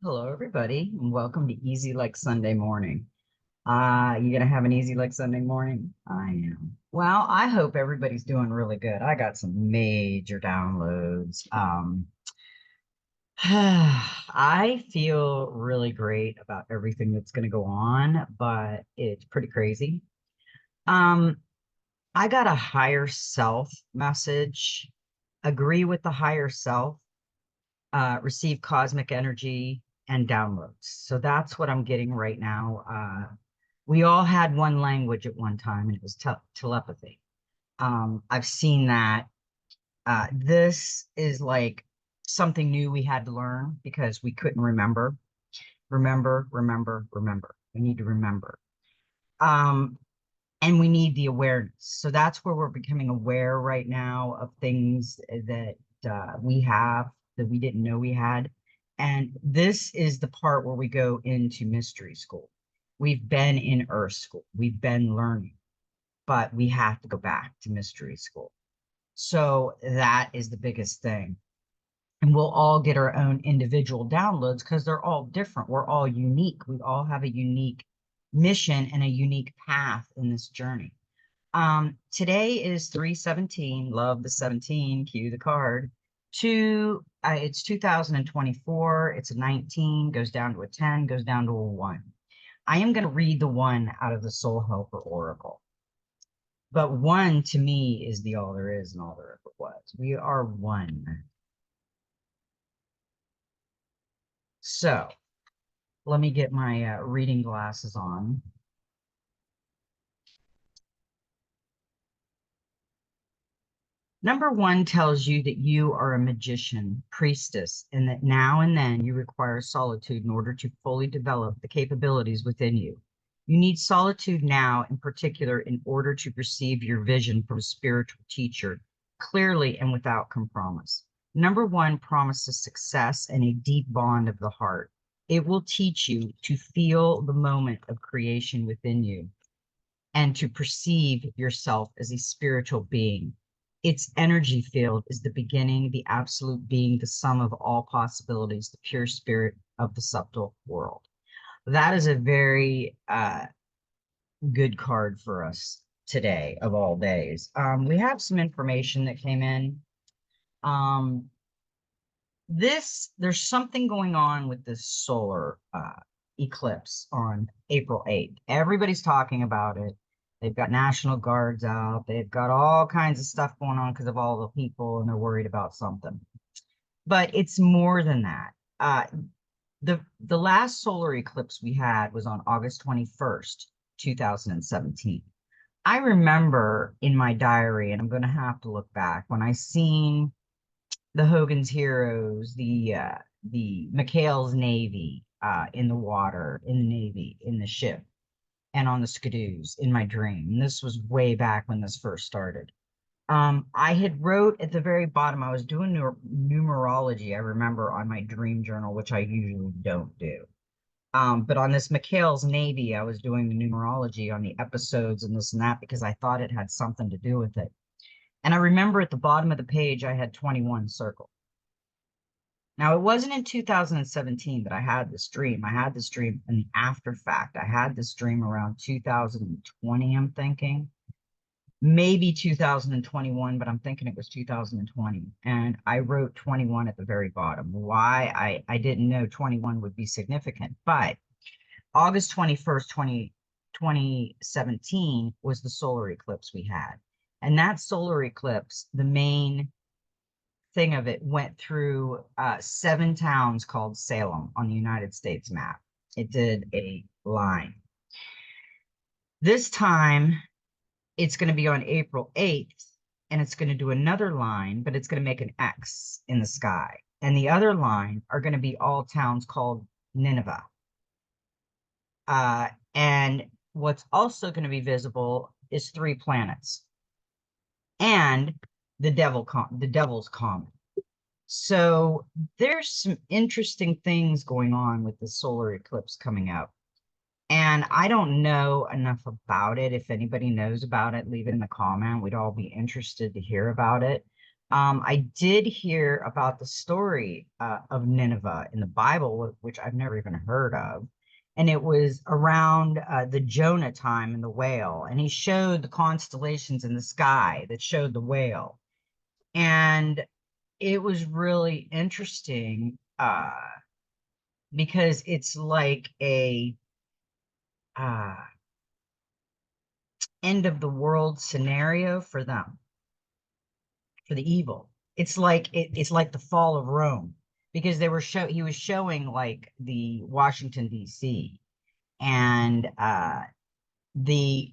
Hello, everybody, and welcome to Easy Like Sunday Morning. You gonna have an easy like Sunday morning? I am. Well, I hope everybody's doing really good. I got some major downloads. I feel really great about everything that's gonna go on, but it's pretty crazy. Um, I got a higher self message. Agree with the higher self, receive cosmic energy and downloads. So that's what I'm getting right now. We all had one language at one time, and it was telepathy. I've seen that. This is like something new we had to learn because we couldn't remember. Remember, remember, remember. We need to remember. Um, and we need the awareness. So that's where we're becoming aware right now of things that we have that we didn't know we had. And this is the part where we go into mystery school. We've been in Earth school, we've been learning, but we have to go back to mystery school. So that is the biggest thing. And we'll all get our own individual downloads because they're all different. We're all unique. We all have a unique mission and a unique path in this journey. Today is 3/17. Love the 17. Cue the card. It's 2024. It's a 19, goes down to a 10, goes down to a 1. I am going to read the 1 out of the Soul Helper Oracle. But 1 to me is the all there is and all there ever was. We are one. So let me get my reading glasses on. Number 1 tells you that you are a magician, priestess, and that now and then you require solitude in order to fully develop the capabilities within you. You need solitude now, in particular, in order to perceive your vision from a spiritual teacher clearly and without compromise. Number 1 promises success and a deep bond of the heart. It will teach you to feel the moment of creation within you and to perceive yourself as a spiritual being. Its energy field is the beginning, the absolute being, the sum of all possibilities, the pure spirit of the subtle world. That is a very good card for us today, of all days. We have some information that came in. There's something going on with this solar eclipse on April 8th. Everybody's talking about it. They've got National Guards out. They've got all kinds of stuff going on because of all the people, and they're worried about something. But it's more than that. The last solar eclipse we had was on August 21st, 2017. I remember in my diary, and I'm going to have to look back, when I seen the Hogan's Heroes, the McHale's Navy in the water, in the Navy, in the ship, and on the skidoos in my dream. And this was way back when this first started. I had wrote at the very bottom, I was doing numerology, I remember, on my dream journal, which I usually don't do. But on this McHale's Navy, I was doing the numerology on the episodes and this and that because I thought it had something to do with it. And I remember at the bottom of the page, I had 21 circled. Now, it wasn't in 2017 that I had this dream. I had this dream in the after fact. I had this dream around 2020, I'm thinking. Maybe 2021, but I'm thinking it was 2020. And I wrote 21 at the very bottom. Why? I didn't know 21 would be significant. But August 21st, 2017 was the solar eclipse we had. And that solar eclipse, the main thing of it went through 7 towns called Salem on the United States map. It did a line. This time, it's going to be on April 8th, and it's going to do another line, but it's going to make an X in the sky. And the other line are going to be all towns called Nineveh. And what's also going to be visible is 3 planets and the devil's comet. So there's some interesting things going on with the solar eclipse coming up. And I don't know enough about it. If anybody knows about it, leave it in the comment. We'd all be interested to hear about it. I did hear about the story of Nineveh in the Bible, which I've never even heard of. And it was around the Jonah time and the whale. And he showed the constellations in the sky that showed the whale. And it was really interesting because it's like a uh, end of the world scenario for them, for the evil. It's like the fall of Rome because he was showing like the Washington D.C. and the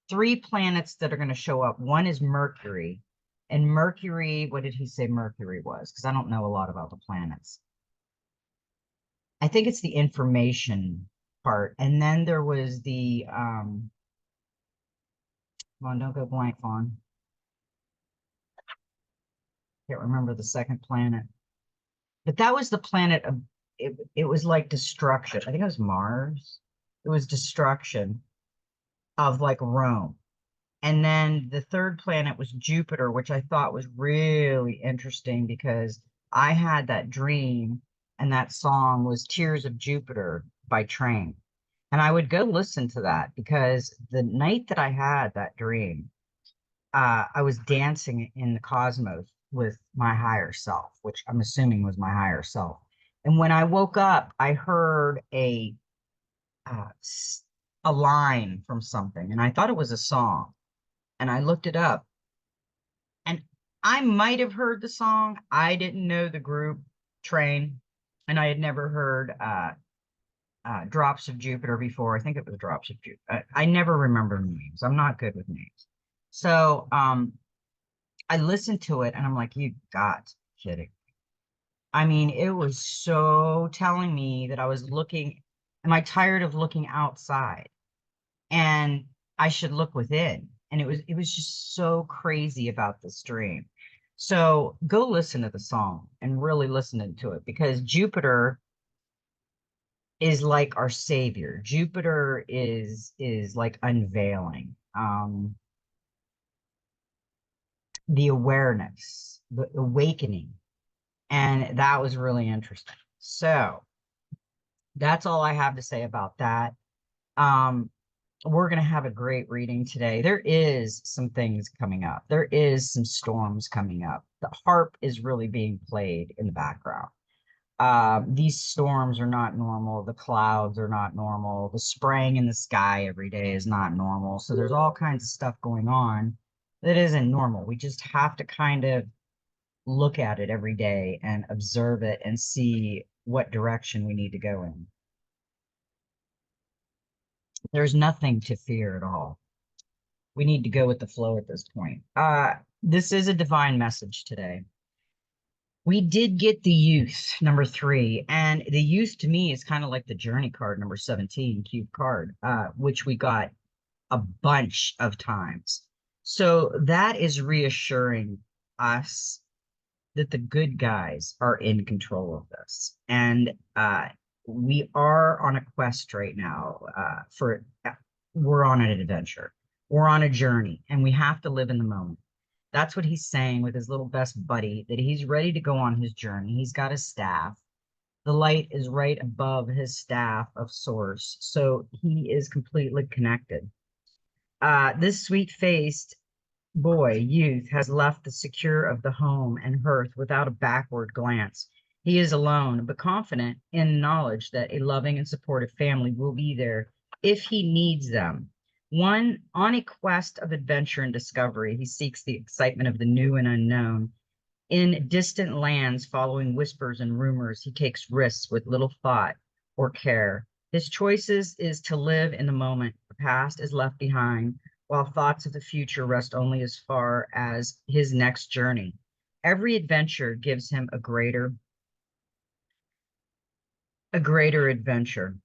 three planets that are going to show up. One is Mercury, and Mercury, what did he say Mercury was? Because I don't know a lot about the planets. I think it's the information part. And then there was the come on, don't go blank, Fawn. Can't remember the second planet. But that was the planet of it was like destruction. I think it was Mars. It was destruction of like Rome. And then the third planet was Jupiter, which I thought was really interesting because I had that dream and that song was Tears of Jupiter by Train. And I would go listen to that because the night that I had that dream, I was dancing in the cosmos with my higher self, which I'm assuming was my higher self. And when I woke up, I heard uh, a line from something, and I thought it was a song. And I looked it up, and I might have heard the song. I didn't know the group Train, and I had never heard Drops of Jupiter before. I think it was Drops of Jupiter. I never remember names. I'm not good with names. So I listened to it and I'm like, you got kidding. I mean, it was so telling me that I was looking, am I tired of looking outside? And I should look within. And it was just so crazy about this dream. So go listen to the song and really listen to it because Jupiter is like our savior. Jupiter is like unveiling. The awareness, the awakening. And that was really interesting. So that's all I have to say about that. Um, we're going to have a great reading today. There is some things coming up. There is some storms coming up. The harp is really being played in the background. These storms are not normal. The clouds are not normal. The spraying in the sky every day is not normal. So there's all kinds of stuff going on that isn't normal. We just have to kind of look at it every day and observe it and see what direction we need to go in. There's nothing to fear at all. We need to go with the flow at this point. This is a divine message today. We did get the youth, number 3, and the youth to me is kind of like the journey card, number 17, cube card, which we got a bunch of times. So that is reassuring us that the good guys are in control of this. And we are on a quest right now we're on an adventure. We're on a journey and we have to live in the moment. That's what he's saying with his little best buddy, that he's ready to go on his journey. He's got his staff. The light is right above his staff of source. So he is completely connected. This sweet-faced boy, youth, has left the secure of the home and hearth without a backward glance. He is alone, but confident in knowledge that a loving and supportive family will be there if he needs them. One on a quest of adventure and discovery, he seeks the excitement of the new and unknown. In distant lands, following whispers and rumors, he takes risks with little thought or care. His choices is to live in the moment. The past is left behind, while thoughts of the future rest only as far as his next journey. Every adventure gives him a greater adventure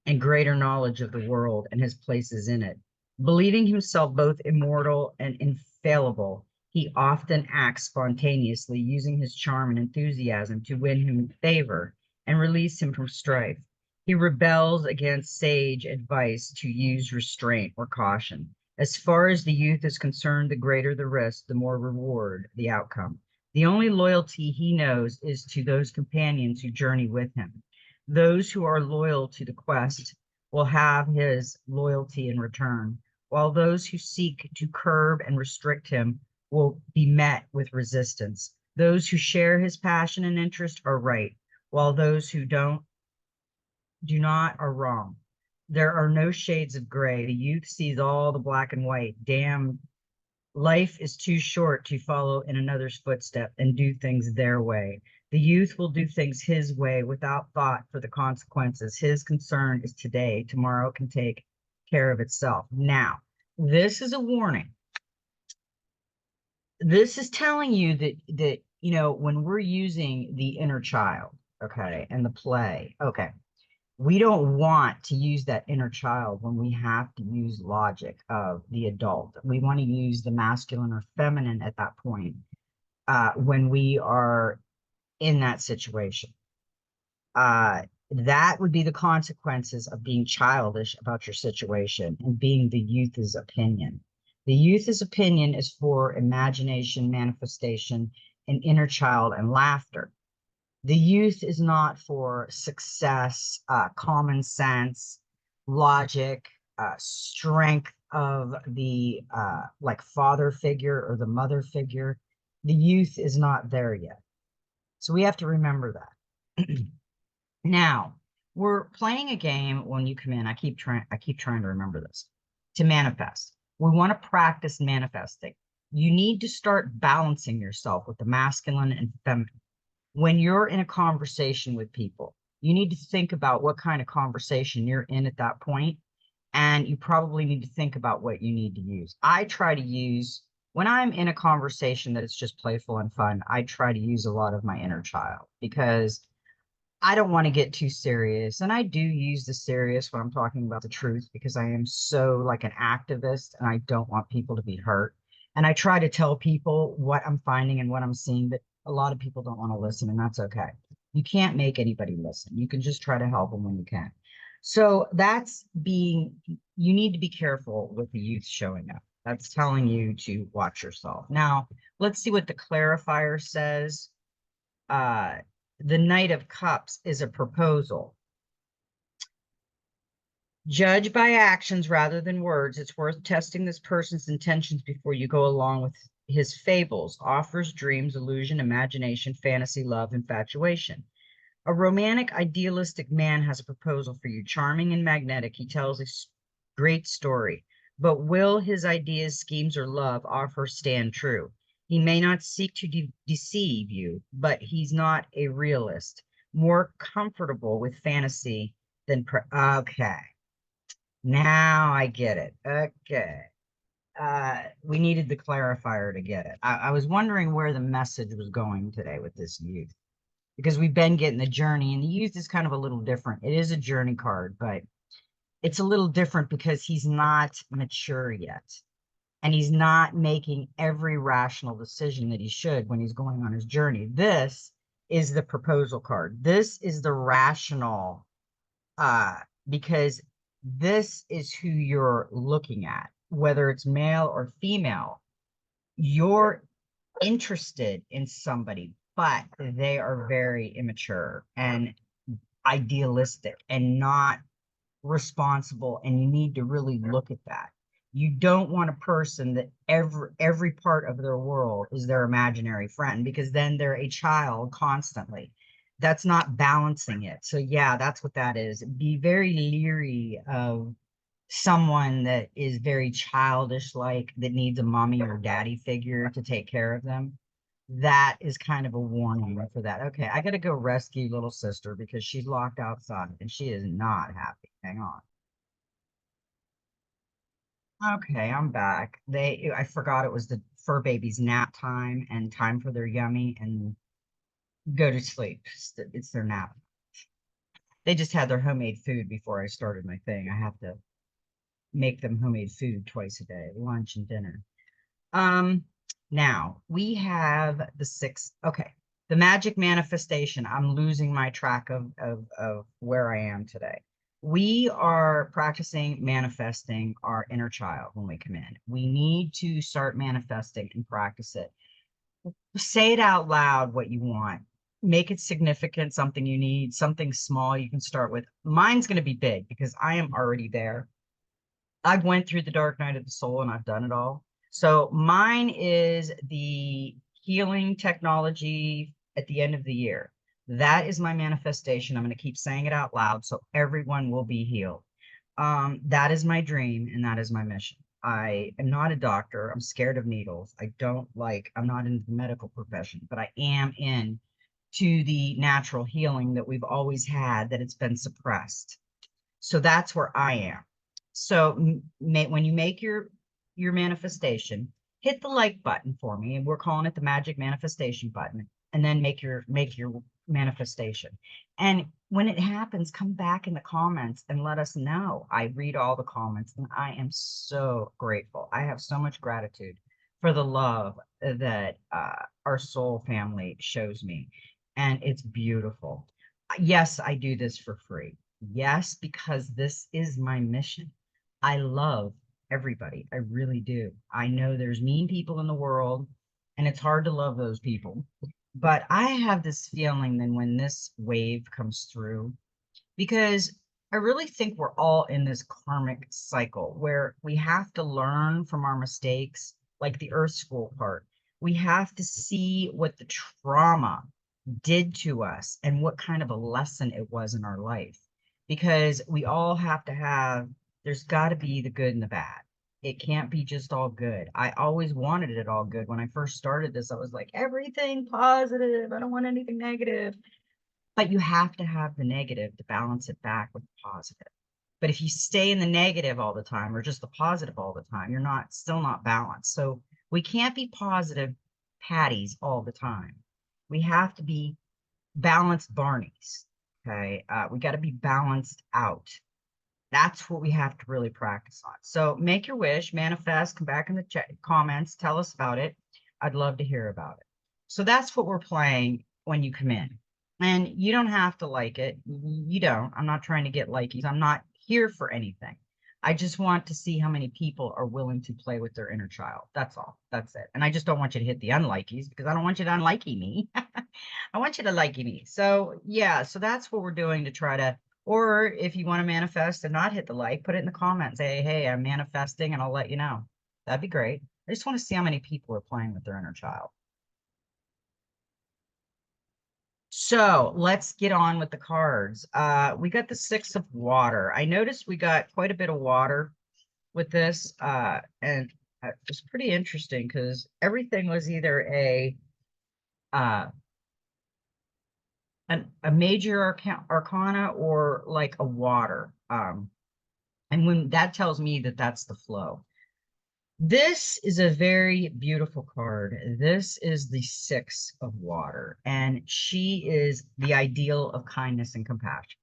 and greater knowledge of the world and his places in it. Believing himself both immortal and infallible, he often acts spontaneously, using his charm and enthusiasm to win him favor and release him from strife. He rebels against sage advice to use restraint or caution. As far as the youth is concerned, the greater the risk, the more reward the outcome. The only loyalty he knows is to those companions who journey with him. Those who are loyal to the quest will have his loyalty in return, while those who seek to curb and restrict him will be met with resistance. Those who share his passion and interest are right, while those who do not are wrong. There are no shades of gray. The youth sees all the black and white. Damn, life is too short to follow in another's footstep and do things their way. The youth will do things his way without thought for the consequences. His concern is today. Tomorrow can take care of itself. Now, this is a warning. This is telling you that when we're using the inner child, okay, and the play, okay, we don't want to use that inner child when we have to use logic of the adult. We want to use the masculine or feminine at that point when we are in that situation. That would be the consequences of being childish about your situation and being the youth's opinion. The youth's opinion is for imagination, manifestation, and inner child and laughter. The youth is not for success, common sense, logic, strength of the like father figure or the mother figure. The youth is not there yet. So we have to remember that. Now, we're playing a game when you come in. I keep trying to remember this. To manifest. We want to practice manifesting. You need to start balancing yourself with the masculine and feminine. When you're in a conversation with people, you need to think about what kind of conversation you're in at that point, and you probably need to think about what you need to use. I try to use, when I'm in a conversation that is just playful and fun, I try to use a lot of my inner child because I don't want to get too serious. And I do use the serious when I'm talking about the truth because I am so like an activist and I don't want people to be hurt. And I try to tell people what I'm finding and what I'm seeing, but a lot of people don't want to listen, and that's okay. You can't make anybody listen. You can just try to help them when you can. So you need to be careful with the youth showing up. That's telling you to watch yourself. Now, let's see what the clarifier says. The Knight of Cups is a proposal. Judge by actions rather than words. It's worth testing this person's intentions before you go along with his fables, offers, dreams, illusion, imagination, fantasy, love, infatuation. A romantic, idealistic man has a proposal for you, charming and magnetic. He tells a great story, but will his ideas, schemes, or love offer stand true? He may not seek to deceive you, but he's not a realist, more comfortable with fantasy than okay. Now I get it. Okay. We needed the clarifier to get it. I was wondering where the message was going today with this youth, because we've been getting the journey, and the youth is kind of a little different. It is a journey card, but it's a little different because he's not mature yet. And he's not making every rational decision that he should when he's going on his journey. This is the proposal card. This is the rational, because this is who you're looking at, whether it's male or female. You're interested in somebody, but they are very immature and idealistic and not responsible, and you need to really look at that. You don't want a person that every part of their world is their imaginary friend, because then they're a child constantly. That's not balancing it. So yeah, that's what that is. Be very leery of someone that is very childish, like that needs a mommy or daddy figure to take care of them. That is kind of a warning for that. Okay, I gotta go rescue little sister because she's locked outside and she is not happy. Hang on. Okay, I'm back. I forgot it was the fur baby's nap time and time for their yummy and go to sleep. It's their nap. They just had their homemade food before I started my thing. I have to make them homemade food twice a day, lunch and dinner. Now we have the six. Okay, the magic manifestation. I'm losing my track of where I am today. We are practicing manifesting our inner child when we come in. We need to start manifesting and practice it. Say it out loud what you want. Make it significant, something you need, something small you can start with. Mine's going to be big because I am already there. I've went through the dark night of the soul and I've done it all. So mine is the healing technology at the end of the year. That is my manifestation. I'm going to keep saying it out loud so everyone will be healed. That is my dream and that is my mission. I am not a doctor. I'm scared of needles. I'm not in the medical profession, but I am in to the natural healing that we've always had, that it's been suppressed. So that's where I am. So when you make your manifestation, hit the like button for me, and we're calling it the magic manifestation button, and then make your manifestation. And when it happens, come back in the comments and let us know. I read all the comments, and I am so grateful. I have so much gratitude for the love that our soul family shows me, and it's beautiful. Yes, I do this for free. Yes, because this is my mission. I love everybody. I really do. I know there's mean people in the world, and it's hard to love those people. But I have this feeling that when this wave comes through, because I really think we're all in this karmic cycle where we have to learn from our mistakes, like the Earth School part. We have to see what the trauma did to us and what kind of a lesson it was in our life. Because we all have to have, there's got to be the good and the bad. It can't be just all good. I always wanted it all good. When I first started this, I was like, everything positive. I don't want anything negative. But you have to have the negative to balance it back with the positive. But if you stay in the negative all the time or just the positive all the time, you're not still not balanced. So we can't be positive Patties all the time. We have to be balanced Barneys. Okay. We got to be balanced out. That's what we have to really practice on. So make your wish, manifest, come back in the comments, tell us about it. I'd love to hear about it. So that's what we're playing when you come in. And you don't have to like it. You don't. I'm not trying to get likies. I'm not here for anything. I just want to see how many people are willing to play with their inner child. That's all. That's it. And I just don't want you to hit the unlikies because I don't want you to unlikey me. I want you to likey me. So yeah, so that's what we're doing to try to, or if you want to manifest and not hit the like, put it in the comments. Say, hey, I'm manifesting and I'll let you know. That'd be great. I just want to see how many people are playing with their inner child. So let's get on with the cards. We got the Six of Water. I noticed we got quite a bit of water with this, and it's pretty interesting because everything was either uh, a major arcana or like a water. And when that tells me that that's the flow. This is a very beautiful card. This is the Six of Water, and she is the ideal of kindness and compassion.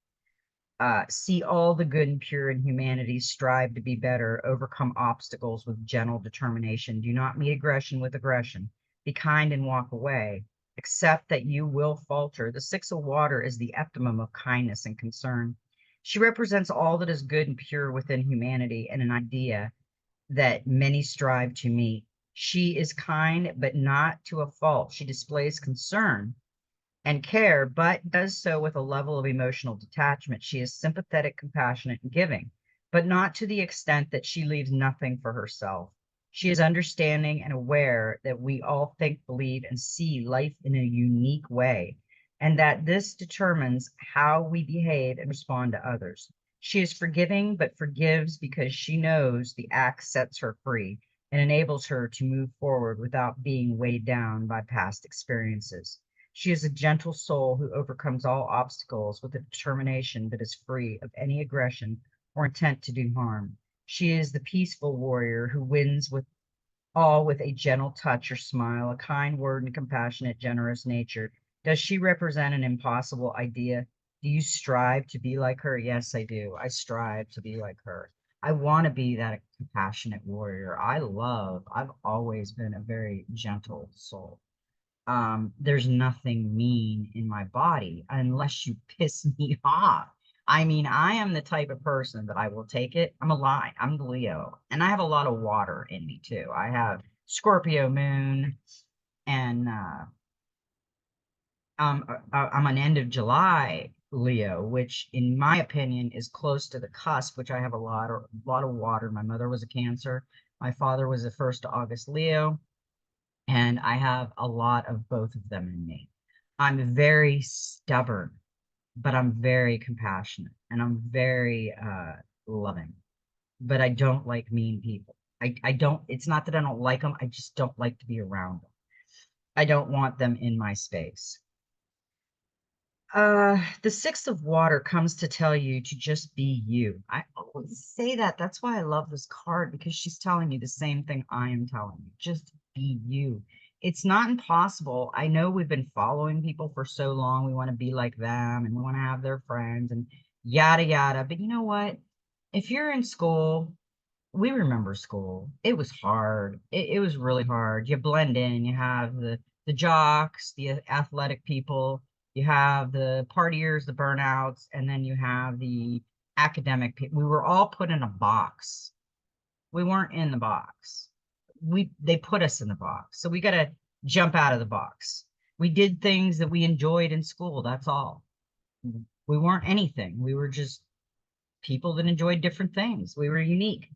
See all the good and pure in humanity, strive to be better, overcome obstacles with gentle determination. Do not meet aggression with aggression. Be kind and walk away. Accept that you will falter. The Six of Water is the epitome of kindness and concern. She represents all that is good and pure within humanity and an idea that many strive to meet. She is kind, but not to a fault. She displays concern and care, but does so with a level of emotional detachment. She is sympathetic, compassionate, and giving, but not to the extent that she leaves nothing for herself. She is understanding and aware that we all think, believe, and see life in a unique way, and that this determines how we behave and respond to others. She is forgiving, but forgives because she knows the act sets her free and enables her to move forward without being weighed down by past experiences. She is a gentle soul who overcomes all obstacles with a determination that is free of any aggression or intent to do harm. She is the peaceful warrior who wins with all with a gentle touch or smile, a kind word, and compassionate, generous nature. Does she represent an impossible idea? Do you strive to be like her? Yes, I do. I strive to be like her. I want to be that compassionate warrior. I've always been a very gentle soul. There's nothing mean in my body unless you piss me off. I mean, I am the type of person that I will take it. I'm a lie. I'm the Leo, and I have a lot of water in me too. I have Scorpio moon, and I'm an end of July Leo, which in my opinion is close to the cusp, which I have a lot of water. My mother was a Cancer. My father was a 1st August Leo, and I have a lot of both of them in me. I'm very stubborn, but I'm very compassionate and I'm very loving. But I don't like mean people. I don't, it's not that I don't like them, I just don't like to be around them. I don't want them in my space. The Six of Water comes to tell you to just be you. I always say that. That's why I love this card because she's telling you the same thing I am telling you. Just be you. It's not impossible. I know we've been following people for so long. We want to be like them and we want to have their friends and yada yada. But you know what? If you're in school, we remember school. It was hard. It was really hard. You blend in. You have the jocks, the athletic people. You have the partiers, the burnouts, and then you have the academic people. We were all put in a box. We weren't in the box. They put us in the box. So we got to jump out of the box. We did things that we enjoyed in school. That's all. We weren't anything. We were just people that enjoyed different things. We were unique.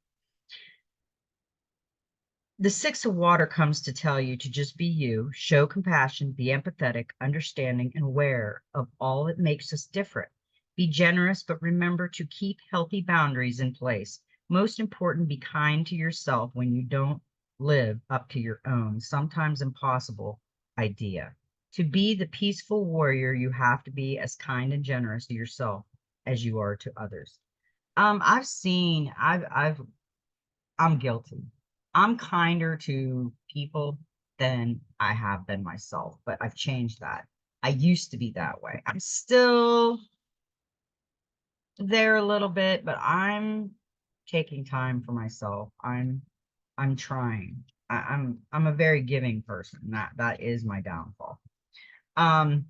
The Six of Water comes to tell you to just be you, show compassion, be empathetic, understanding, and aware of all that makes us different. Be generous, but remember to keep healthy boundaries in place. Most important, be kind to yourself when you don't live up to your own, sometimes impossible, idea. To be the peaceful warrior, you have to be as kind and generous to yourself as you are to others. I'm guilty. I'm kinder to people than I have been myself, but I've changed that. I used to be that way. I'm still there a little bit, but I'm taking time for myself. I'm trying. I'm a very giving person. That is my downfall. Um,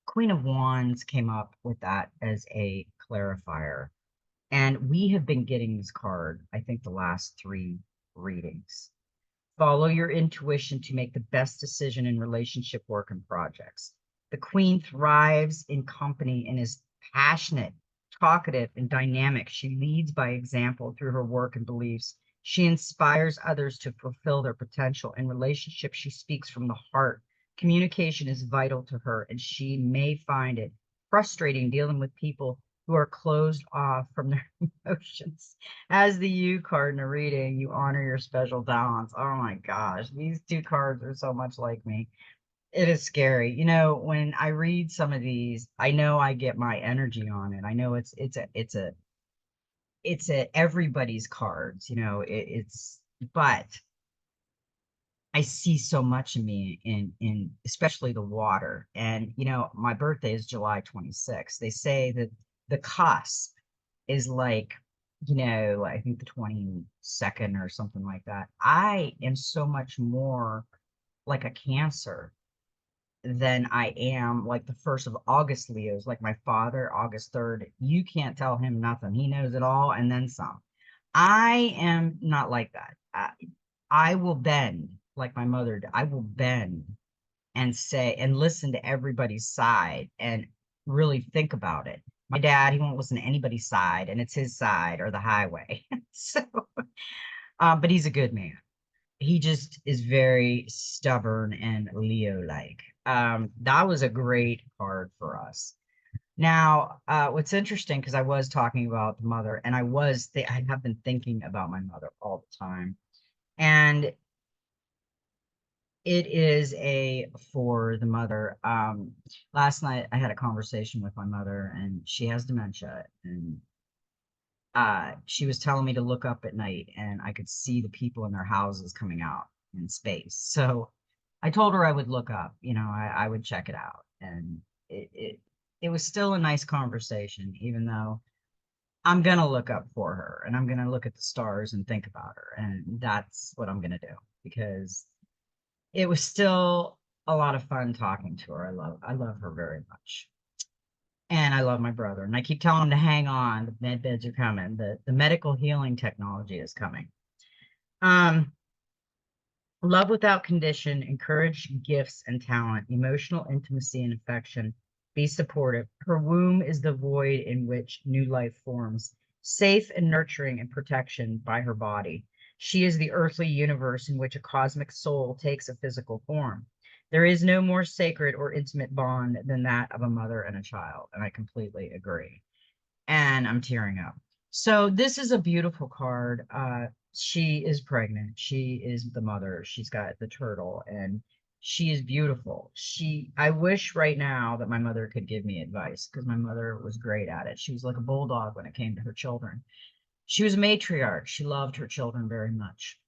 Queen of Wands came up with that as a clarifier. And we have been getting this card, I think, the last three readings. Follow your intuition to make the best decision in relationship, work, and projects. The queen thrives in company and is passionate, talkative, and dynamic. She leads by example through her work and beliefs. She inspires others to fulfill their potential. In relationships, she speaks from the heart. Communication is vital to her, and she may find it frustrating dealing with people who are closed off from their emotions. As the U card in a reading, you honor your special talents. Oh my gosh, these two cards are so much like me. It is scary. When I read some of these, I know I get my energy on it. I know it's a everybody's cards, but I see so much in me in especially the water. And my birthday is July 26th. They say that the cusp is like, I think the 22nd or something like that. I am so much more like a Cancer than I am like the 1st of August Leos, like my father, August 3rd. You can't tell him nothing. He knows it all and then some. I am not like that. I will bend like my mother did. I will bend and say and listen to everybody's side and really think about it. My dad, he won't listen to anybody's side, and it's his side or the highway. So, but he's a good man. He just is very stubborn and Leo-like. That was a great card for us. Now, what's interesting, because I was talking about the mother, and I have been thinking about my mother all the time, and it is a for the mother. Last night I had a conversation with my mother, and she has dementia, and she was telling me to look up at night, and I could see the people in their houses coming out in space. So I told her I would look up. I would check it out, and it was still a nice conversation, even though I'm gonna look up for her, and I'm gonna look at the stars and think about her, and that's what I'm gonna do because it was still a lot of fun talking to her. I love her very much. And I love my brother. And I keep telling him to hang on. The med beds are coming. The medical healing technology is coming. Um, Love without condition, encourage gifts and talent, emotional intimacy and affection. Be supportive. Her womb is the void in which new life forms, safe and nurturing and protection by her body. She is the earthly universe in which a cosmic soul takes a physical form. There is no more sacred or intimate bond than that of a mother and a child. And I completely agree, and I'm tearing up. So this is a beautiful card. She is pregnant. She is the mother. She's got the turtle, and she is beautiful. I wish right now that my mother could give me advice because my mother was great at it. She was like a bulldog when it came to her children. She was a matriarch. She loved her children very much.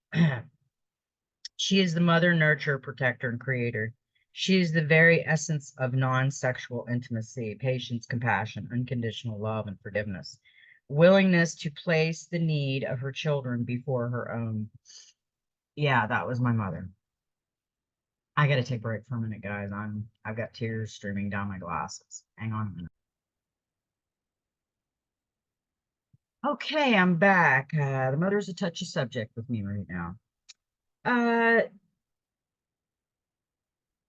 She is the mother, nurturer, protector, and creator. She is the very essence of non-sexual intimacy, patience, compassion, unconditional love, and forgiveness. Willingness to place the need of her children before her own. Yeah, that was my mother. I gotta take a break for a minute, guys. I've got tears streaming down my glasses. Hang on a minute. Okay, I'm back. The mother's a touchy subject with me right now. Uh,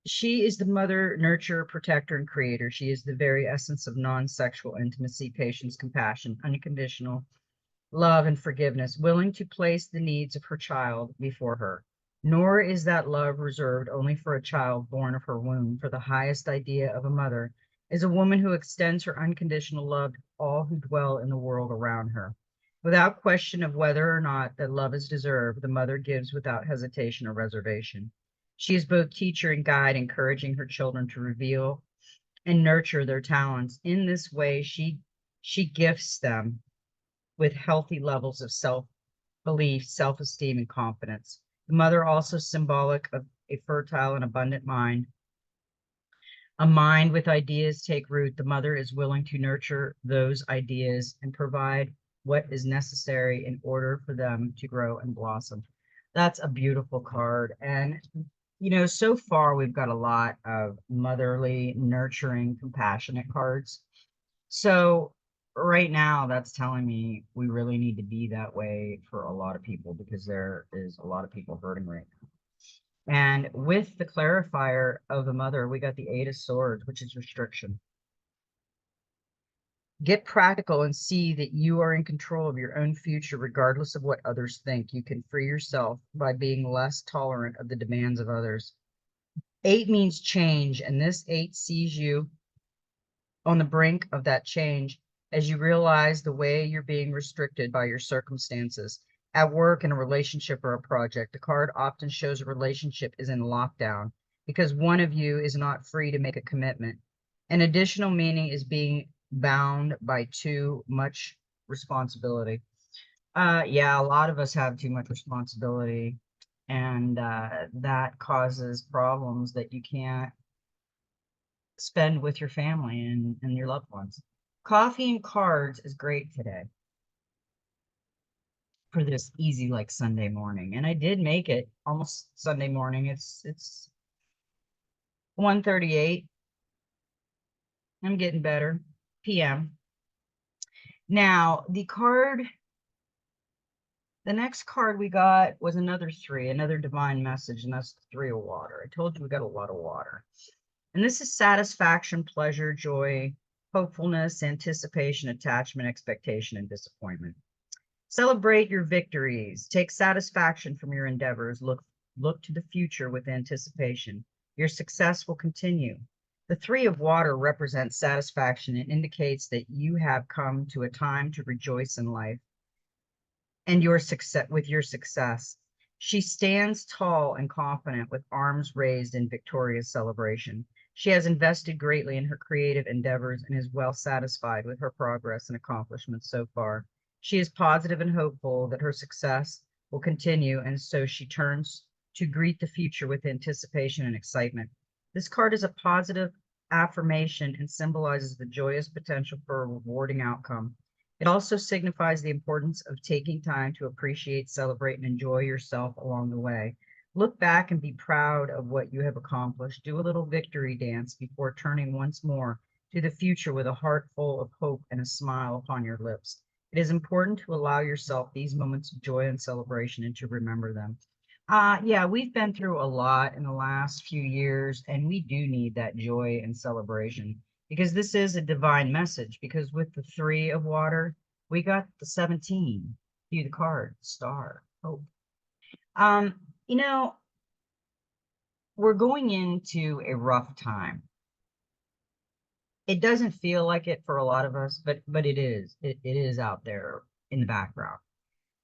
She is the mother, nurturer, protector, and creator. She is the very essence of non-sexual intimacy, patience, compassion, unconditional love, and forgiveness, willing to place the needs of her child before her. Nor is that love reserved only for a child born of her womb, for the highest idea of a mother is a woman who extends her unconditional love to all who dwell in the world around her. Without question of whether or not that love is deserved, the mother gives without hesitation or reservation. She is both teacher and guide, encouraging her children to reveal and nurture their talents. In this way, she gifts them with healthy levels of self-belief, self-esteem, and confidence. The mother also symbolic of a fertile and abundant mind, a mind with ideas take root. The mother is willing to nurture those ideas and provide what is necessary in order for them to grow and blossom. That's a beautiful card. And, so far we've got a lot of motherly, nurturing, compassionate cards. So right now that's telling me we really need to be that way for a lot of people because there is a lot of people hurting right now. And with the clarifier of the mother, we got the Eight of Swords, which is restriction. Get practical and see that you are in control of your own future, regardless of what others think. You can free yourself by being less tolerant of the demands of others. Eight means change, and this eight sees you on the brink of that change as you realize the way you're being restricted by your circumstances. At work, in a relationship or a project, the card often shows a relationship is in lockdown because one of you is not free to make a commitment. An additional meaning is being bound by too much responsibility. Yeah, a lot of us have too much responsibility, and that causes problems that you can't spend with your family and your loved ones. Coffee and cards is great today for this easy like Sunday morning. And I did make it almost Sunday morning. It's 1:38. I'm getting better. PM. Now, the next card we got was another three, another divine message, and that's the three of water. I told you we got a lot of water. And this is satisfaction, pleasure, joy, hopefulness, anticipation, attachment, expectation, and disappointment. Celebrate your victories. Take satisfaction from your endeavors. Look to the future with anticipation. Your success will continue. The three of water represents satisfaction and indicates that you have come to a time to rejoice in life and your success with your success. She stands tall and confident with arms raised in victorious celebration. She has invested greatly in her creative endeavors and is well satisfied with her progress and accomplishments so far. She is positive and hopeful that her success will continue, and so she turns to greet the future with anticipation and excitement. This card is a positive affirmation and symbolizes the joyous potential for a rewarding outcome. It also signifies the importance of taking time to appreciate, celebrate, and enjoy yourself along the way. Look back and be proud of what you have accomplished. Do a little victory dance before turning once more to the future with a heart full of hope and a smile upon your lips. It is important to allow yourself these moments of joy and celebration and to remember them. Yeah, we've been through a lot in the last few years, and we do need that joy and celebration because this is a divine message. Because with the three of water, we got the 17, view the card, star, hope. Um, you know, we're going into a rough time. It doesn't feel like it for a lot of us, but it is. It is out there in the background.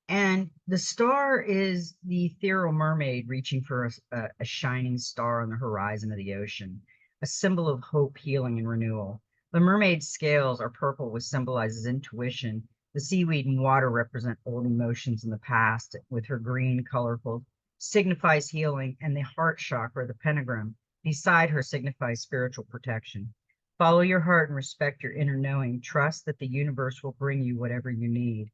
And the star is the ethereal mermaid reaching for a shining star on the horizon of the ocean, a symbol of hope, healing, and renewal. The mermaid's scales are purple, which symbolizes intuition. The seaweed and water represent old emotions in the past, with her green, colorful, signifies healing, and the heart chakra, the pentagram, beside her signifies spiritual protection. Follow your heart and respect your inner knowing. Trust that the universe will bring you whatever you need.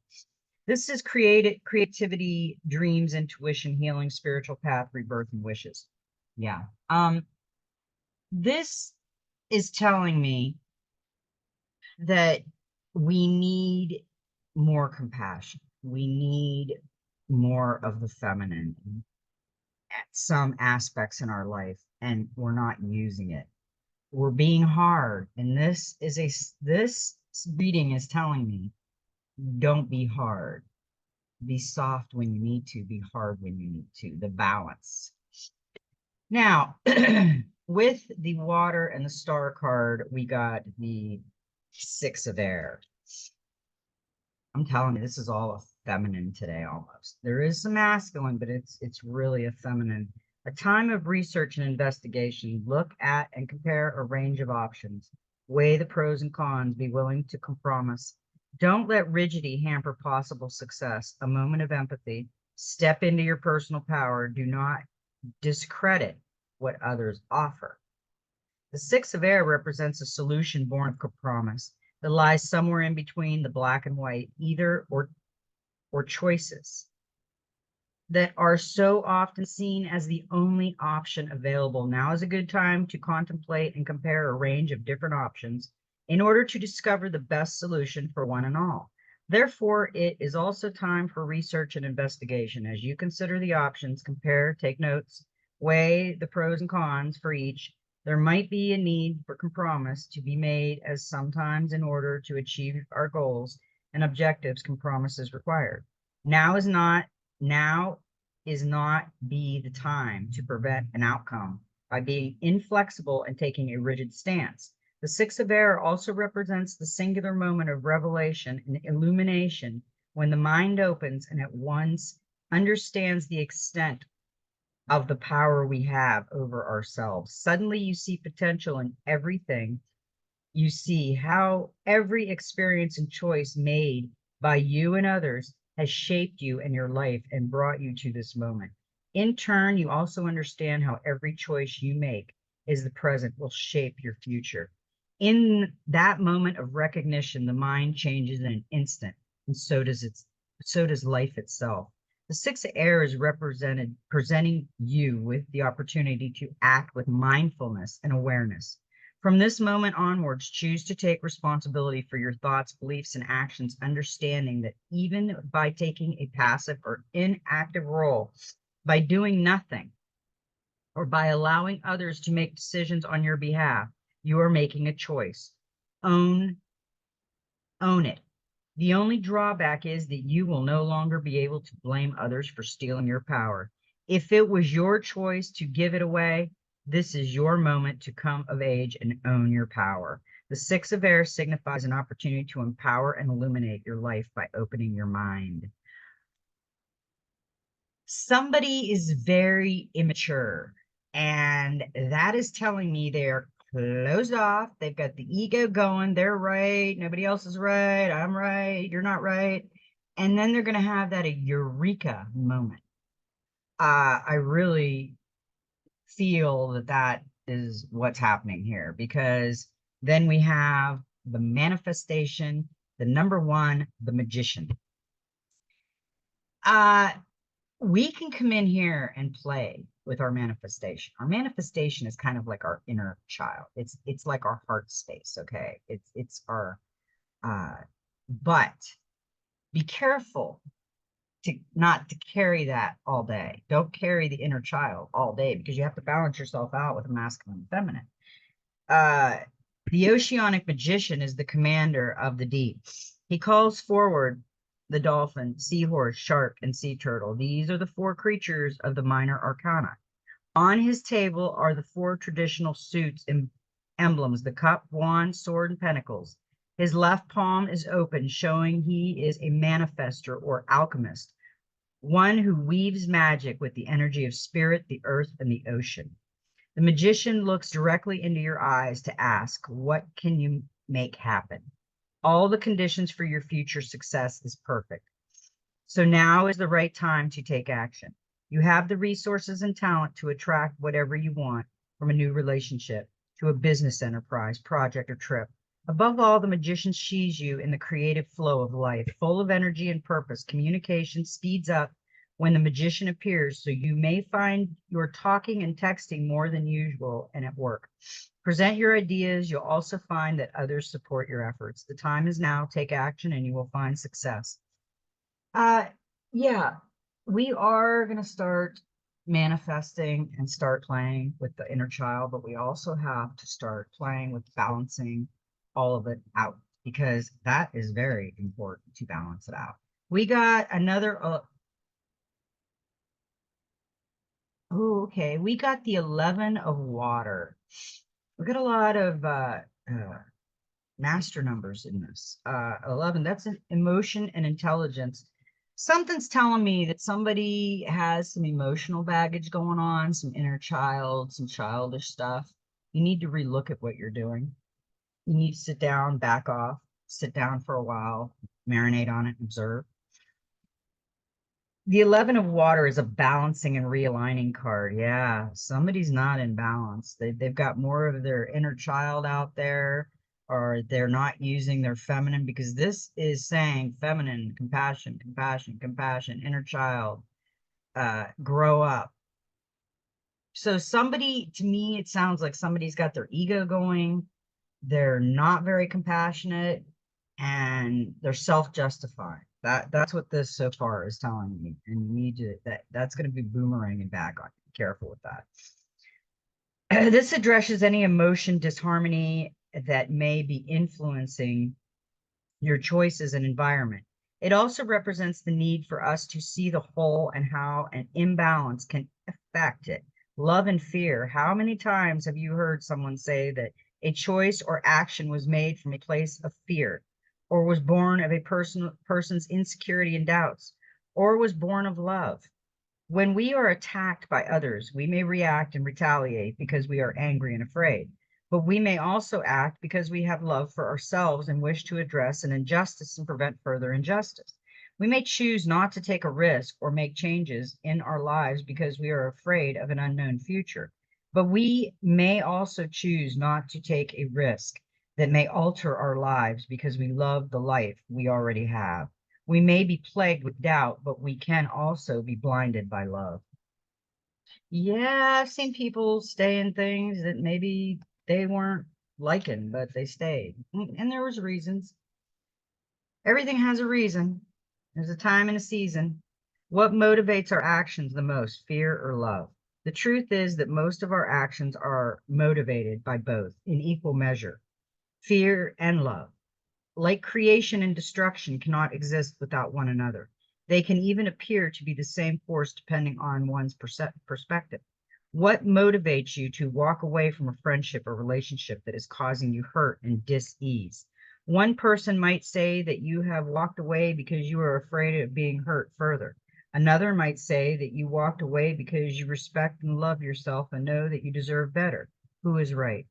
This is creativity, dreams, intuition, healing, spiritual path, rebirth, and wishes. Yeah. This is telling me that we need more compassion. We need more of the feminine at some aspects in our life, and we're not using it. We're being hard, and this reading is telling me don't be hard. Be soft when you need to, be hard when you need to, the balance. Now, with the water and the star card, we got the six of air. I'm telling you, this is all a feminine today almost. There is some masculine, but it's really a feminine. A time of research and investigation. Look at and compare a range of options. Weigh the pros and cons. Be willing to compromise. Don't let rigidity hamper possible success. A moment of empathy. Step into your personal power. Do not discredit what others offer. The six of air represents a solution born of compromise that lies somewhere in between the black and white, either or choices that are so often seen as the only option available. Now is a good time to contemplate and compare a range of different options in order to discover the best solution for one and all. Therefore, it is also time for research and investigation. As you consider the options, compare, take notes, weigh the pros and cons for each. There might be a need for compromise to be made, as sometimes in order to achieve our goals and objectives, compromise is required. Now is not be the time to prevent an outcome by being inflexible and taking a rigid stance. The six of air also represents the singular moment of revelation and illumination when the mind opens and at once understands the extent of the power we have over ourselves. Suddenly you see potential in everything. You see how every experience and choice made by you and others has shaped you and your life and brought you to this moment. In turn, you also understand how every choice you make is the present will shape your future. In that moment of recognition, the mind changes in an instant, and so does life itself. The six of air is presenting you with the opportunity to act with mindfulness and awareness. From this moment onwards, choose to take responsibility for your thoughts, beliefs, and actions, understanding that even by taking a passive or inactive role, by doing nothing, or by allowing others to make decisions on your behalf, you are making a choice. Own it. The only drawback is that you will no longer be able to blame others for stealing your power. If it was your choice to give it away, this is your moment to come of age and own your power. The six of air signifies an opportunity to empower and illuminate your life by opening your mind. Somebody is very immature, and that is telling me they're closed off. They've got the ego going. They're right. Nobody else is right. I'm right. You're not right. And then they're going to have that a eureka moment. I really feel that that is what's happening here, because then we have the manifestation, the number one, the magician. We can come in here and play with our manifestation. Our manifestation is kind of like our inner child. It's like our heart space, okay? It's our uh but be careful to not to carry that all day. Don't carry the inner child all day because you have to balance yourself out with a masculine and feminine. Uh, the oceanic magician is the commander of the deep. He calls forward the dolphin, seahorse, shark, and sea turtle. These are the four creatures of the minor arcana. On his table are the four traditional suits and emblems, the cup, wand, sword, and pentacles. His left palm is open, showing he is a manifester or alchemist, one who weaves magic with the energy of spirit, the earth, and the ocean. The magician looks directly into your eyes to ask, what can you make happen? All the conditions for your future success is perfect. So now is the right time to take action. You have the resources and talent to attract whatever you want, from a new relationship to a business enterprise, project, or trip. Above all, the magician sees you in the creative flow of life, full of energy and purpose. Communication speeds up when the magician appears, so you may find you're talking and texting more than usual and at work. Present your ideas. You'll also find that others support your efforts. The time is now. Take action and you will find success. Uh, yeah, we are going to start manifesting and start playing with the inner child, but we also have to start playing with balancing all of it out because that is very important to balance it out. We got another, oh, okay. We got the 11 of water. We got a lot of master numbers in this. 11, that's an emotion and intelligence. Something's telling me that somebody has some emotional baggage going on, some inner child, some childish stuff. You need to relook at what you're doing. You need to sit down, back off, sit down for a while, marinate on it, observe. The 11 of water is a balancing and realigning card. Yeah, somebody's not in balance. They've got more of their inner child out there, or they're not using their feminine, because this is saying feminine, compassion, compassion, compassion, inner child, grow up. So somebody, to me, it sounds like somebody's got their ego going. They're not very compassionate and they're self-justifying. That's what this so far is telling me. And you need to that's going to be boomeranging back on you. Be careful with that. This addresses any emotion disharmony that may be influencing your choices and environment. It also represents the need for us to see the whole and how an imbalance can affect it. Love and fear. How many times have you heard someone say that a choice or action was made from a place of fear, or was born of a person's insecurity and doubts, or was born of love? When we are attacked by others, we may react and retaliate because we are angry and afraid, but we may also act because we have love for ourselves and wish to address an injustice and prevent further injustice. We may choose not to take a risk or make changes in our lives because we are afraid of an unknown future, but we may also choose not to take a risk that may alter our lives because we love the life we already have. We may be plagued with doubt, but we can also be blinded by love. Yeah, I've seen people stay in things that maybe they weren't liking, but they stayed. And there was reasons. Everything has a reason. There's a time and a season. What motivates our actions the most, fear or love? The truth is that most of our actions are motivated by both in equal measure, fear and love. Like creation and destruction cannot exist without one another. They can even appear to be the same force depending on one's perspective. What motivates you to walk away from a friendship or relationship that is causing you hurt and dis-ease? One person might say that you have walked away because you are afraid of being hurt further. Another might say that you walked away because you respect and love yourself and know that you deserve better. Who is right?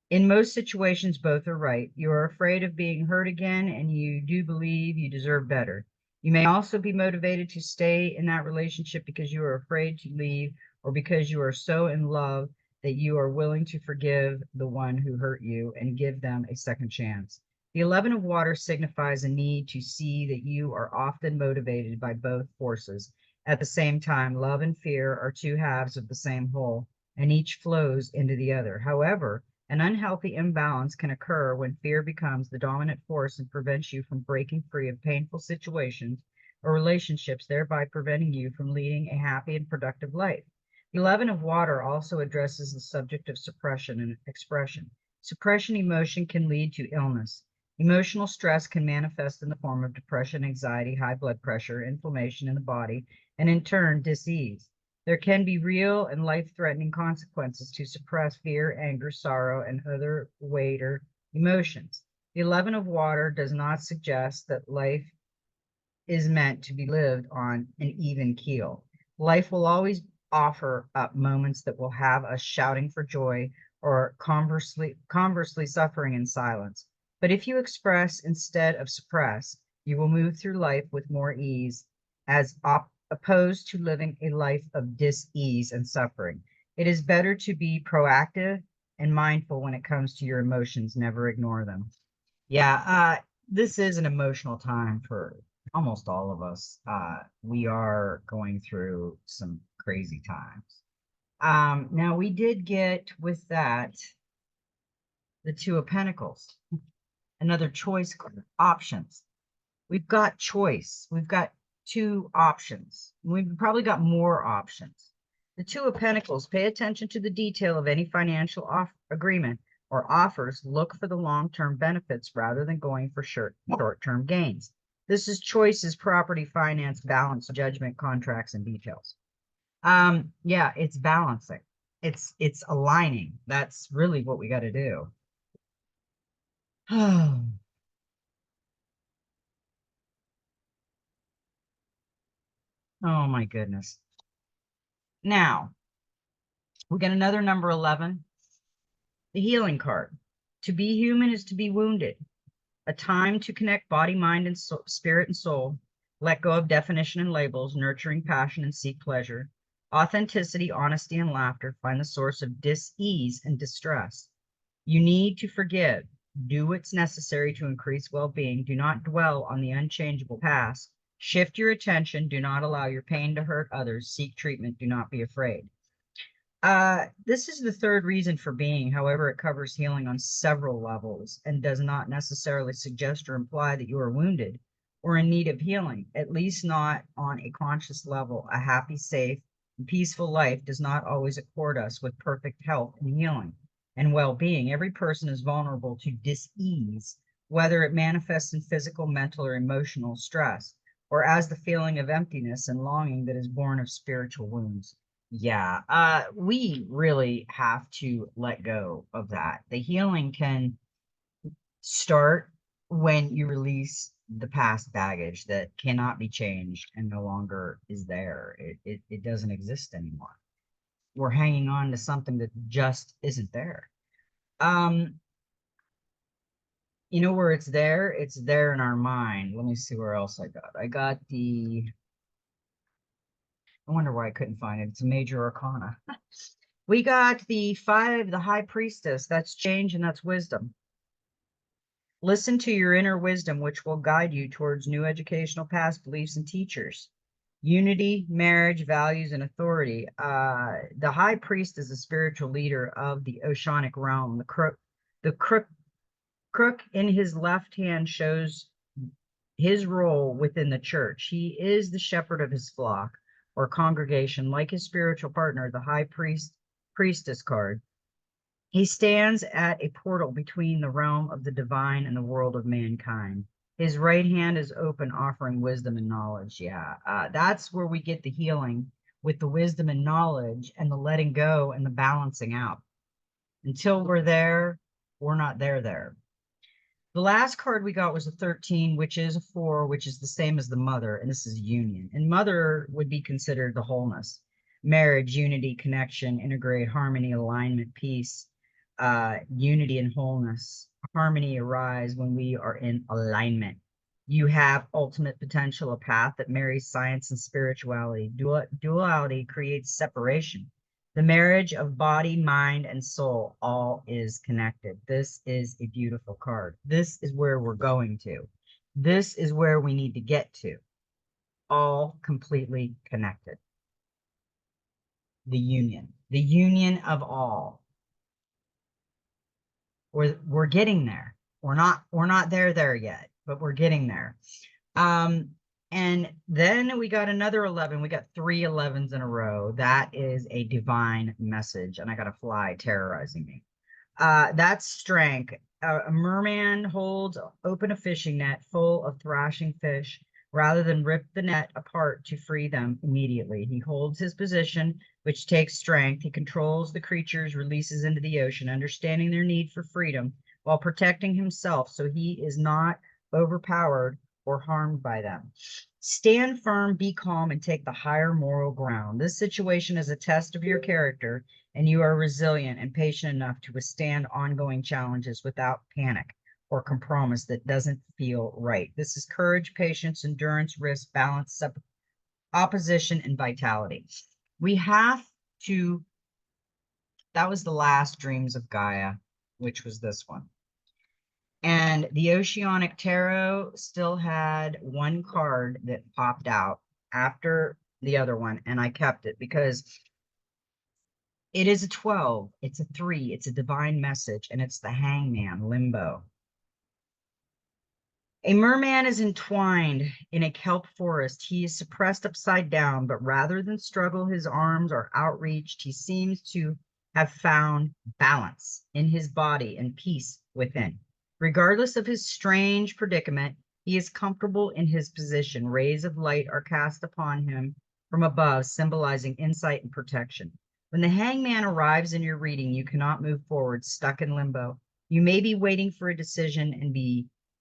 In most situations, both are right. You are afraid of being hurt again, and you do believe you deserve better. You may also be motivated to stay in that relationship because you are afraid to leave, or because you are so in love that you are willing to forgive the one who hurt you and give them a second chance. The 11 of water signifies a need to see that you are often motivated by both forces, At the same time, love and fear are two halves of the same whole, and each flows into the other. However, an unhealthy imbalance can occur when fear becomes the dominant force and prevents you from breaking free of painful situations or relationships, thereby preventing you from leading a happy and productive life. The 11 of water also addresses the subject of suppression and expression. Suppression emotion can lead to illness. Emotional stress can manifest in the form of depression, anxiety, high blood pressure, inflammation in the body, and in turn, disease. There can be real and life-threatening consequences to suppress fear, anger, sorrow, and other weighter emotions. The 11 of water does not suggest that life is meant to be lived on an even keel. Life will always offer up moments that will have us shouting for joy or conversely suffering in silence. But if you express instead of suppress, you will move through life with more ease as opposed to living a life of dis-ease and suffering. It is better to be proactive and mindful when it comes to your emotions. Never ignore them. Yeah, this is an emotional time for almost all of us. We are going through some crazy times. Now we did get with that the Two of Pentacles, another choice card, options. We've got choice. We've got two options. We've probably got more options. The Two of Pentacles, pay attention to the detail of any financial agreement or offers. Look for the long-term benefits rather than going for short-term gains. This is choices, property, finance, balance, judgment, contracts, and details. Yeah, it's balancing. It's aligning. That's really what we got to do. Oh my goodness. Now, we got another number 11, the healing card. To be human is to be wounded. A time to connect body, mind, and spirit and soul. Let go of definition and labels, nurturing passion and seek pleasure. Authenticity, honesty, and laughter find the source of dis-ease and distress. You need to forgive. Do what's necessary to increase well-being. Do not dwell on the unchangeable past. Shift your attention. Do not allow your pain to hurt others. Seek treatment. Do not be afraid. This is the third reason for being. However, it covers healing on several levels and does not necessarily suggest or imply that you are wounded or in need of healing, at least not on a conscious level. A happy, safe, and peaceful life does not always accord us with perfect health and healing and well-being. Every person is vulnerable to dis-ease, whether it manifests in physical, mental, or emotional stress, or as the feeling of emptiness and longing that is born of spiritual wounds. Yeah, we really have to let go of that. The healing can start when you release the past baggage that cannot be changed and no longer is there. It doesn't exist anymore. We're hanging on to something that just isn't there. Um, you know where it's there? It's there in our mind. Let me see where else I got. I got I wonder why I couldn't find it. It's a major arcana. We got the 5, the high priestess. That's change and that's wisdom. Listen to your inner wisdom, which will guide you towards new educational paths, beliefs, and teachers. Unity, marriage, values, and authority. The high priest is the spiritual leader of the oceanic realm. The crook in his left hand shows his role within the church. He is the shepherd of his flock or congregation, like his spiritual partner, the high priestess card. He stands at a portal between the realm of the divine and the world of mankind. His right hand is open, offering wisdom and knowledge. Yeah, that's where we get the healing, with the wisdom and knowledge and the letting go and the balancing out. Until we're there, we're not there. The last card we got was a 13, which is a 4, which is the same as the mother, and this is union. And mother would be considered the wholeness, marriage, unity, connection, integrate, harmony, alignment, peace, unity and wholeness. Harmony arise when we are in alignment. You have ultimate potential, a path that marries science and spirituality. Duality creates separation. The marriage of body, mind, and soul all is connected. This is a beautiful card. This is where we're going to. This is where we need to get to. all completely connected. The union of all. We're getting there. We're not there yet, but we're getting there. Um, and then we got another 11. We got 3 11s in a row. That is a divine message. And I got a fly terrorizing me. That's strength. A merman holds open a fishing net full of thrashing fish rather than rip the net apart to free them immediately. He holds his position, which takes strength. He controls the creatures, releases into the ocean, understanding their need for freedom while protecting himself so he is not overpowered or harmed by them. Stand firm, be calm, and take the higher moral ground. This situation is a test of your character, and you are resilient and patient enough to withstand ongoing challenges without panic or compromise that doesn't feel right. This is courage, patience, endurance, risk, balance, opposition, and vitality. We have to, that was the last Dreams of Gaia, which was this one. And the Oceanic Tarot still had one card that popped out after the other one, and I kept it because it is a 12, it's a 3, it's a divine message, and it's the Hangman, Limbo. A merman is entwined in a kelp forest. He is suppressed upside down, but rather than struggle, his arms are outreached. He seems to have found balance in his body and peace within. Regardless of his strange predicament, he is comfortable in his position. Rays of light are cast upon him from above, symbolizing insight and protection. When the hangman arrives in your reading, you cannot move forward, stuck in limbo. You may be waiting for a decision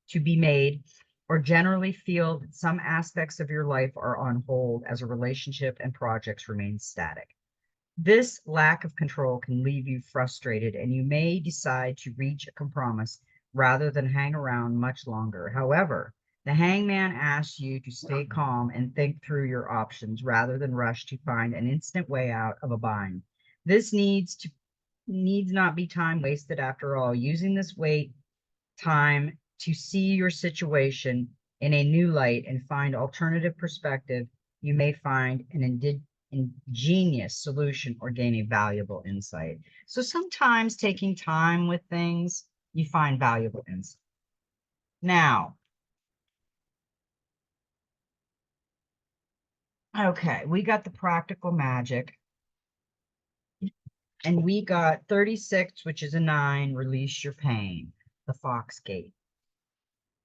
to be made, or generally feel that some aspects of your life are on hold as a relationship and projects remain static. This lack of control can leave you frustrated, and you may decide to reach a compromise rather than hang around much longer. However, the hangman asks you to stay calm and think through your options rather than rush to find an instant way out of a bind. This needs not be time wasted after all. Using this wait time to see your situation in a new light and find alternative perspective, you may find an ingenious solution or gain a valuable insight. So sometimes taking time with things, you find valuable insight. Now, okay, we got the practical magic, and we got 36, which is a 9, release your pain, the Fox Gate.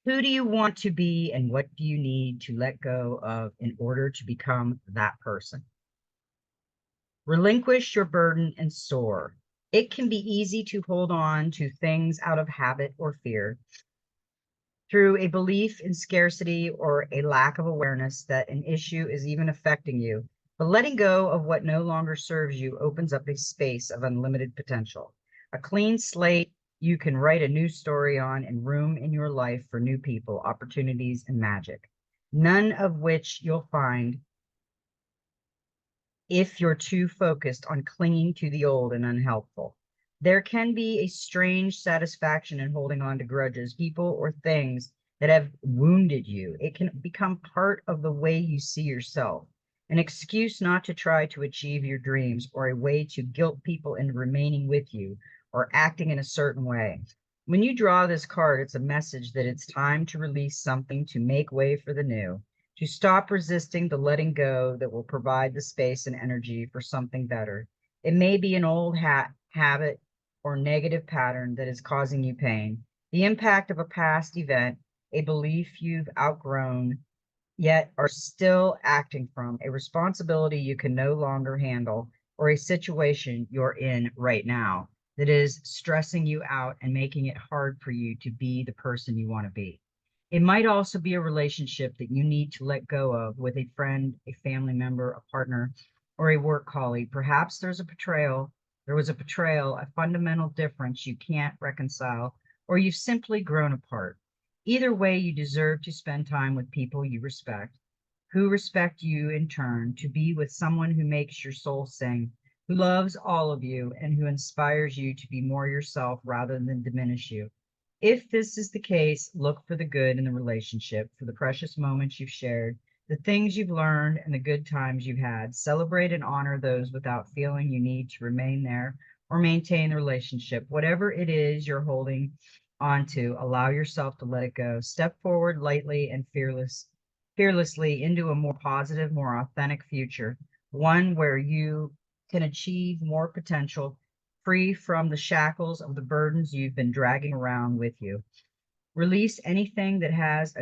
Who do you want to be, and what do you need to let go of in order to become that person? Relinquish your burden and soar. It can be easy to hold on to things out of habit or fear, through a belief in scarcity or a lack of awareness that an issue is even affecting you. But letting go of what no longer serves you opens up a space of unlimited potential. A clean slate you can write a new story on, and room in your life for new people, opportunities, and magic, none of which you'll find if you're too focused on clinging to the old and unhelpful. There can be a strange satisfaction in holding on to grudges, people, or things that have wounded you. It can become part of the way you see yourself, an excuse not to try to achieve your dreams, or a way to guilt people into remaining with you or acting in a certain way. When you draw this card, it's a message that it's time to release something to make way for the new, to stop resisting the letting go that will provide the space and energy for something better. It may be an old habit or negative pattern that is causing you pain, the impact of a past event, a belief you've outgrown, yet are still acting from, a responsibility you can no longer handle, or a situation you're in right now that is stressing you out and making it hard for you to be the person you want to be. It might also be a relationship that you need to let go of with a friend, a family member, a partner, or a work colleague. Perhaps there was a betrayal, a fundamental difference you can't reconcile, or you've simply grown apart. Either way, you deserve to spend time with people you respect, who respect you in turn, to be with someone who makes your soul sing, who loves all of you, and who inspires you to be more yourself rather than diminish you. If this is the case, look for the good in the relationship, for the precious moments you've shared, the things you've learned and the good times you've had. Celebrate and honor those without feeling you need to remain there or maintain the relationship. Whatever it is you're holding on to, allow yourself to let it go. Step forward lightly and fearlessly into a more positive, more authentic future, one where you can achieve more potential, free from the shackles of the burdens you've been dragging around with you. Release anything that has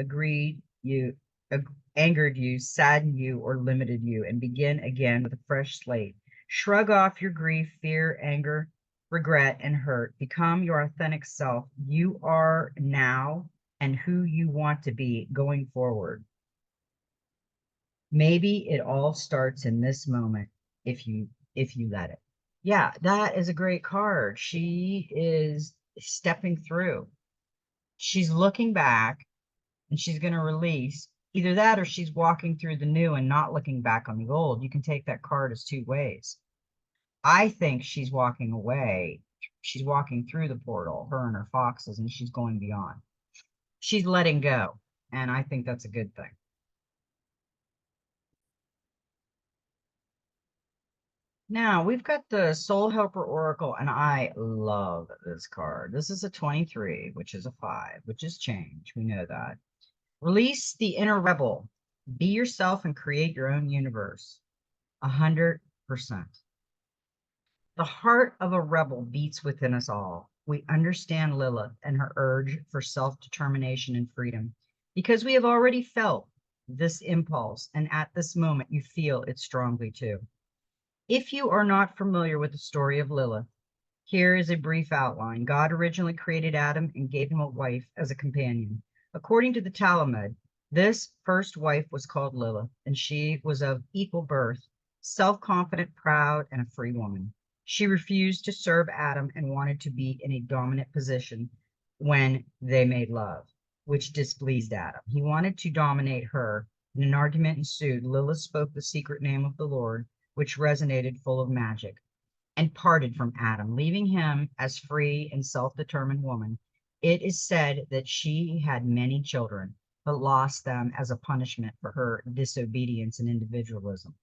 angered you, saddened you, or limited you, and begin again with a fresh slate. Shrug off your grief, fear, anger, regret, and hurt. Become your authentic self. You are now and who you want to be going forward. Maybe it all starts in this moment if you let it. Yeah, that is a great card. She is stepping through. She's looking back and she's going to release either that or she's walking through the new and not looking back on the old. You can take that card as two ways. I think she's walking away. She's walking through the portal, her and her foxes, and she's going beyond. She's letting go. And I think that's a good thing. Now we've got the Soul Helper Oracle, and I love this card. This is a 23, which is a 5, which is change. We know that. Release the inner rebel. Be yourself and create your own universe. 100%. The heart of a rebel beats within us all. We understand Lilith and her urge for self-determination and freedom because we have already felt this impulse, and at this moment you feel it strongly too. If you are not familiar with the story of Lilith, here is a brief outline. God originally created Adam and gave him a wife as a companion. According to the Talmud, this first wife was called Lilith, and she was of equal birth, self-confident, proud, and a free woman. She refused to serve Adam and wanted to be in a dominant position when they made love, which displeased Adam. He wanted to dominate her, and an argument ensued. Lilith spoke the secret name of the Lord, which resonated full of magic, and parted from Adam, leaving him as free and self-determined woman. It is said that she had many children, but lost them as a punishment for her disobedience and individualism.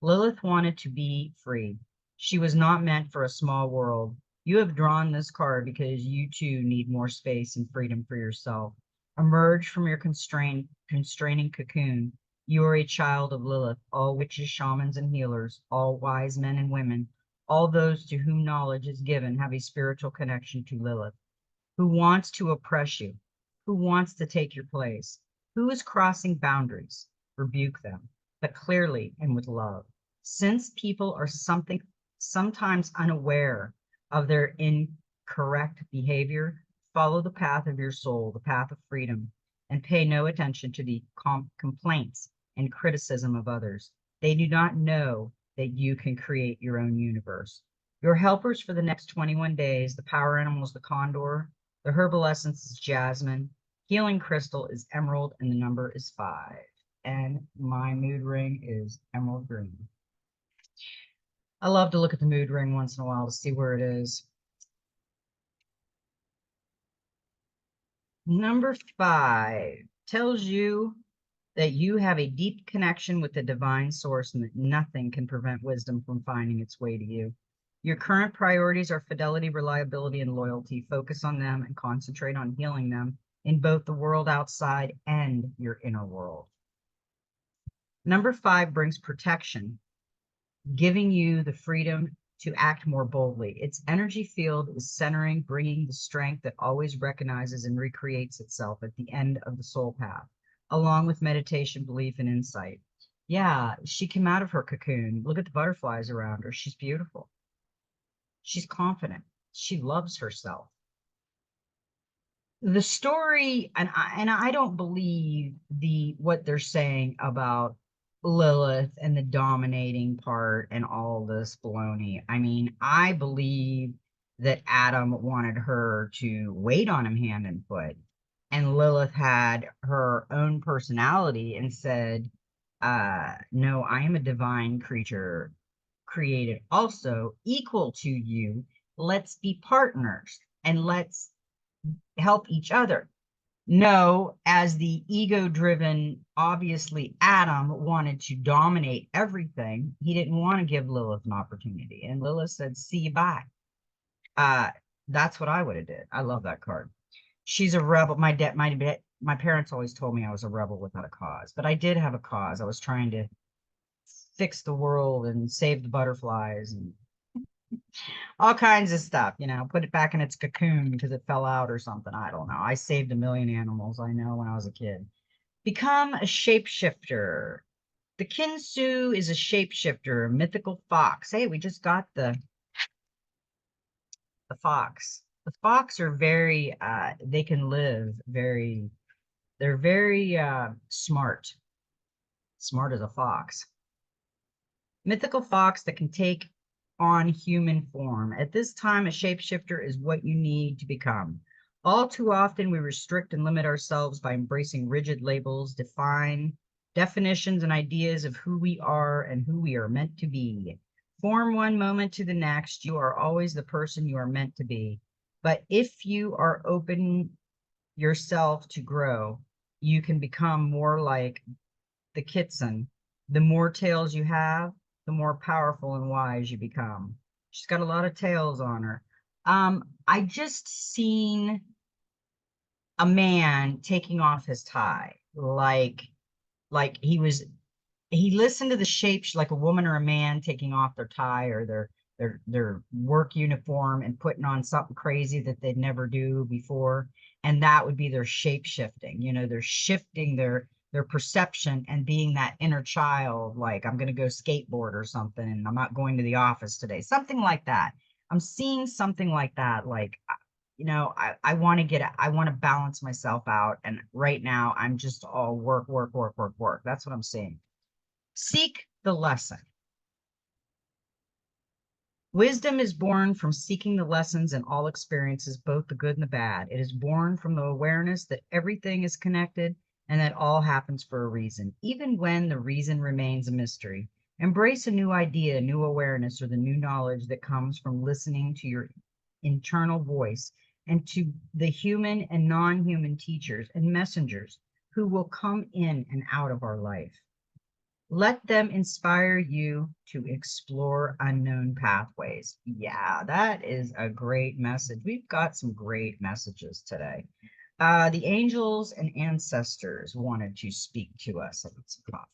Lilith wanted to be free. She was not meant for a small world. You have drawn this card because you too need more space and freedom for yourself. Emerge from your constraining cocoon. You are a child of Lilith. All witches, shamans, and healers, all wise men and women, all those to whom knowledge is given have a spiritual connection to Lilith. Who wants to oppress you? Who wants to take your place? Who is crossing boundaries? Rebuke them, but clearly and with love. Since people are sometimes unaware of their incorrect behavior, follow the path of your soul, the path of freedom, and pay no attention to the complaints and criticism of others. They do not know that you can create your own universe. Your helpers for the next 21 days, the power animal is the condor, the herbal essence is jasmine, healing crystal is emerald, and the number is 5. And my mood ring is emerald green. I love to look at the mood ring once in a while to see where it is. Number 5 tells you that you have a deep connection with the divine source and that nothing can prevent wisdom from finding its way to you. Your current priorities are fidelity, reliability, and loyalty. Focus on them and concentrate on healing them in both the world outside and your inner world. Number 5 brings protection, giving you the freedom to act more boldly. Its energy field is centering, bringing the strength that always recognizes and recreates itself at the end of the soul path, along with meditation, belief, and insight. Yeah, she came out of her cocoon. Look at the butterflies around her. She's beautiful. She's confident. She loves herself. The story, and I don't believe what they're saying about Lilith and the dominating part and all this baloney. I mean, I believe that Adam wanted her to wait on him hand and foot, and Lilith had her own personality and said, no, I am a divine creature created also equal to you. Let's be partners and let's help each other. No, as the ego-driven, obviously Adam wanted to dominate everything. He didn't want to give Lilith an opportunity. And Lilith said, see you bye. Uh, that's what I would have did. I love that card. She's a rebel. My parents always told me I was a rebel without a cause, but I did have a cause. I was trying to fix the world and save the butterflies and all kinds of stuff, put it back in its cocoon because it fell out or something. I don't know. I saved a million animals, I know, when I was a kid. Become a shapeshifter. The Kinsu is a shapeshifter, a mythical fox. Hey, we just got the fox. The fox are very they can live very they're very smart. Smart as a fox. Mythical fox that can take on human form. At this time, a shapeshifter is what you need to become. All too often, we restrict and limit ourselves by embracing rigid labels, define definitions and ideas of who we are and who we are meant to be. Form one moment to the next, you are always the person you are meant to be. But if you are open yourself to grow, you can become more like the kitten. The more tails you have, the more powerful and wise you become. She's got a lot of tails on her. I just seen a man taking off his tie, like he listened to the shapes, like a woman or a man taking off their tie or their work uniform and putting on something crazy that they'd never do before, and that would be their shape shifting. They're shifting their perception and being that inner child, like I'm going to go skateboard or something and I'm not going to the office today, something like that. I'm seeing something like that, like I want to I want to balance myself out, and right now I'm just all work, work, work, work, work. That's what I'm seeing. Seek the lesson. Wisdom is born from seeking the lessons in all experiences, both the good and the bad. It is born from the awareness that everything is connected and that all happens for a reason, even when the reason remains a mystery. Embrace a new idea, new awareness, or the new knowledge that comes from listening to your internal voice and to the human and non-human teachers and messengers who will come in and out of our life. Let them inspire you to explore unknown pathways. Yeah, that is a great message. We've got some great messages today. The angels and ancestors wanted to speak to us about some coffee.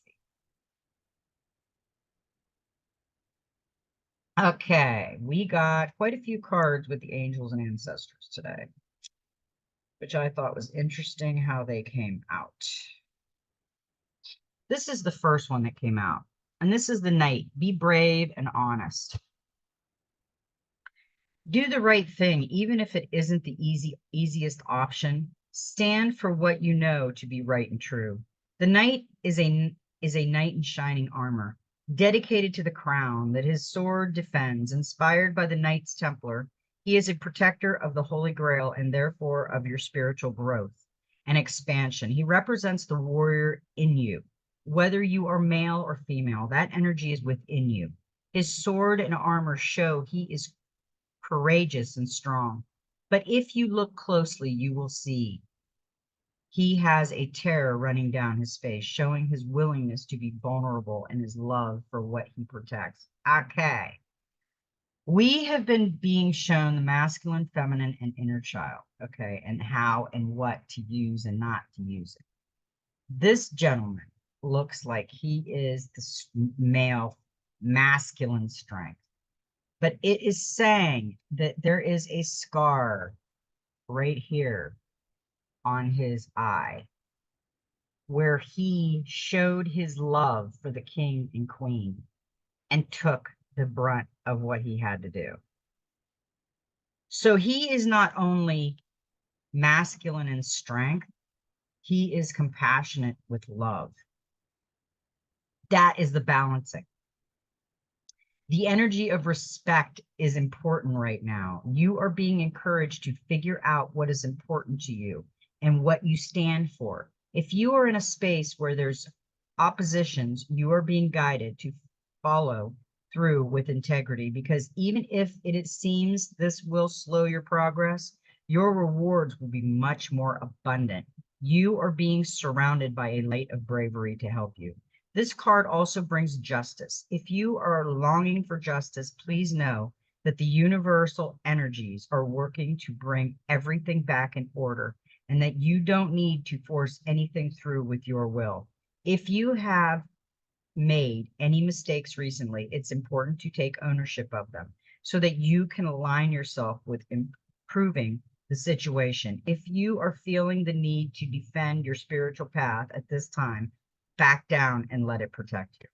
Okay, we got quite a few cards with the angels and ancestors today, which I thought was interesting how they came out. This is the first one that came out, and this is the Knight. Be brave and honest. Do the right thing, even if it isn't the easiest option. Stand for what you know to be right and true. The knight is a knight in shining armor, dedicated to the crown that his sword defends. Inspired by the Knights Templar, he is a protector of the Holy Grail and therefore of your spiritual growth and expansion. He represents the warrior in you. Whether you are male or female, that energy is within you. His sword and armor show he is courageous and strong. But if you look closely, you will see he has a terror running down his face, showing his willingness to be vulnerable and his love for what he protects. Okay. We have been being shown the masculine, feminine, and inner child, okay, and how and what to use and not to use it. This gentleman looks like he is the male, masculine strength, but it is saying that there is a scar right here on his eye where he showed his love for the king and queen and took the brunt of what he had to do. So he is not only masculine in strength, he is compassionate with love. That is the balancing. The energy of respect is important right now. You are being encouraged to figure out what is important to you and what you stand for. If you are in a space where there's oppositions, you are being guided to follow through with integrity, because even if it seems this will slow your progress, Your rewards will be much more abundant. You are being surrounded by a light of bravery to help you. This card also brings justice. If you are longing for justice, please know that the universal energies are working to bring everything back in order and that you don't need to force anything through with your will. If you have made any mistakes recently, it's important to take ownership of them so that you can align yourself with improving the situation. If you are feeling the need to defend your spiritual path at this time, back down and let it protect you.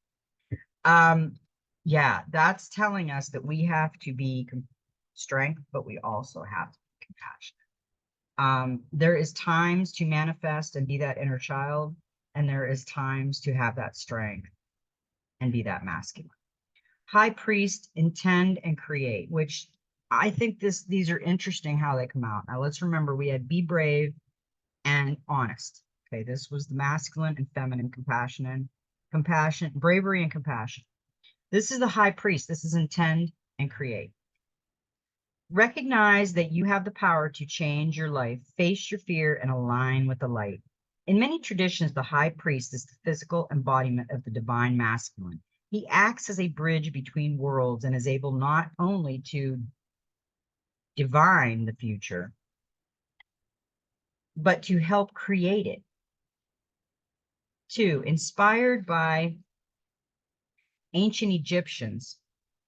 Yeah, that's telling us that we have to be strength, but we also have to be compassionate. There is times to manifest and be that inner child, and there is times to have that strength and be that masculine. High priest, intend and create, which I think these are interesting how they come out. Now let's remember we had be brave and honest. Okay, this was the masculine and feminine compassion, bravery and compassion. This is the high priest. This is intend and create. Recognize that you have the power to change your life, face your fear, and align with the light. In many traditions, the high priest is the physical embodiment of the divine masculine. He acts as a bridge between worlds and is able not only to divine the future, but to help create it. 2, inspired by ancient Egyptians,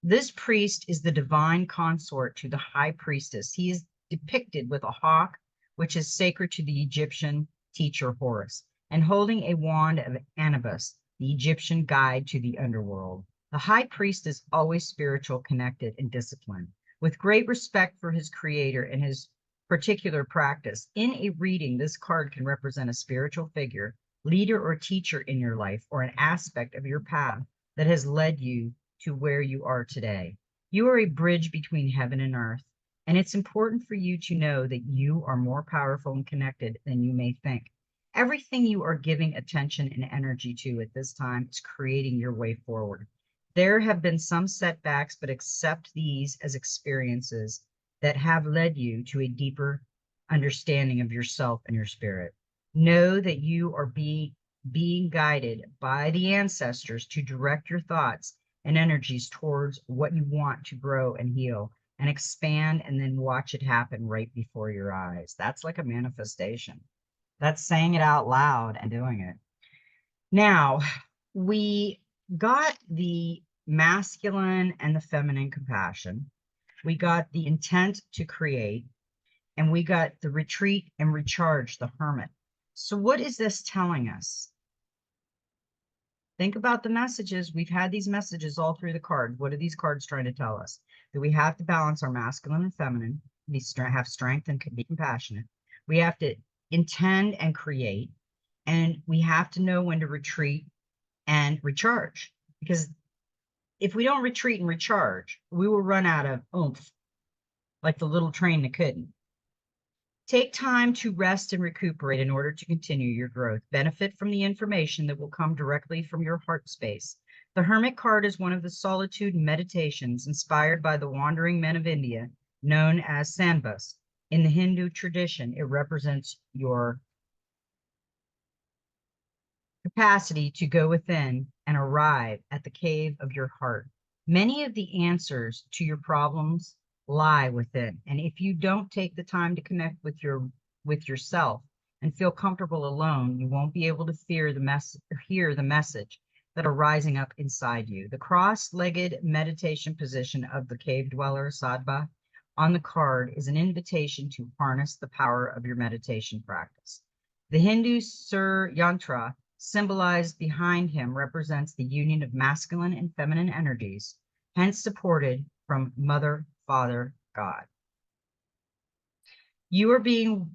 this priest is the divine consort to the high priestess. He is depicted with a hawk, which is sacred to the Egyptian teacher Horus, and holding a wand of Anubis, the Egyptian guide to the underworld. The high priest is always spiritual, connected, and disciplined, with great respect for his creator and his particular practice. In a reading, this card can represent a spiritual figure, leader, or teacher in your life, or an aspect of your path that has led you to where you are today. You are a bridge between heaven and earth, and it's important for you to know that you are more powerful and connected than you may think. Everything you are giving attention and energy to at this time is creating your way forward. There have been some setbacks, but accept these as experiences that have led you to a deeper understanding of yourself and your spirit. Know that you are being guided by the ancestors to direct your thoughts and energies towards what you want to grow and heal and expand, and then watch it happen right before your eyes. That's like a manifestation. That's saying it out loud and doing it. Now, we got the masculine and the feminine compassion. We got the intent to create, and we got the retreat and recharge, the hermit. So what is this telling us? Think about the messages. We've had these messages all through the cards. What are these cards trying to tell us? That we have to balance our masculine and feminine. We have strength and be compassionate. We have to intend and create. And we have to know when to retreat and recharge. Because if we don't retreat and recharge, we will run out of oomph, like the little train that couldn't. Take time to rest and recuperate in order to continue your growth. Benefit from the information that will come directly from your heart space. The Hermit card is one of the solitude meditations inspired by the wandering men of India, known as Sanbas. In the Hindu tradition, it represents your capacity to go within and arrive at the cave of your heart. Many of the answers to your problems lie within. And if you don't take the time to connect with yourself and feel comfortable alone, you won't be able to hear the message that are rising up inside you. The cross-legged meditation position of the cave dweller Sadhva on the card is an invitation to harness the power of your meditation practice. The Hindu Sur Yantra symbolized behind him represents the union of masculine and feminine energies, hence supported from Mother, Father, God. You are you've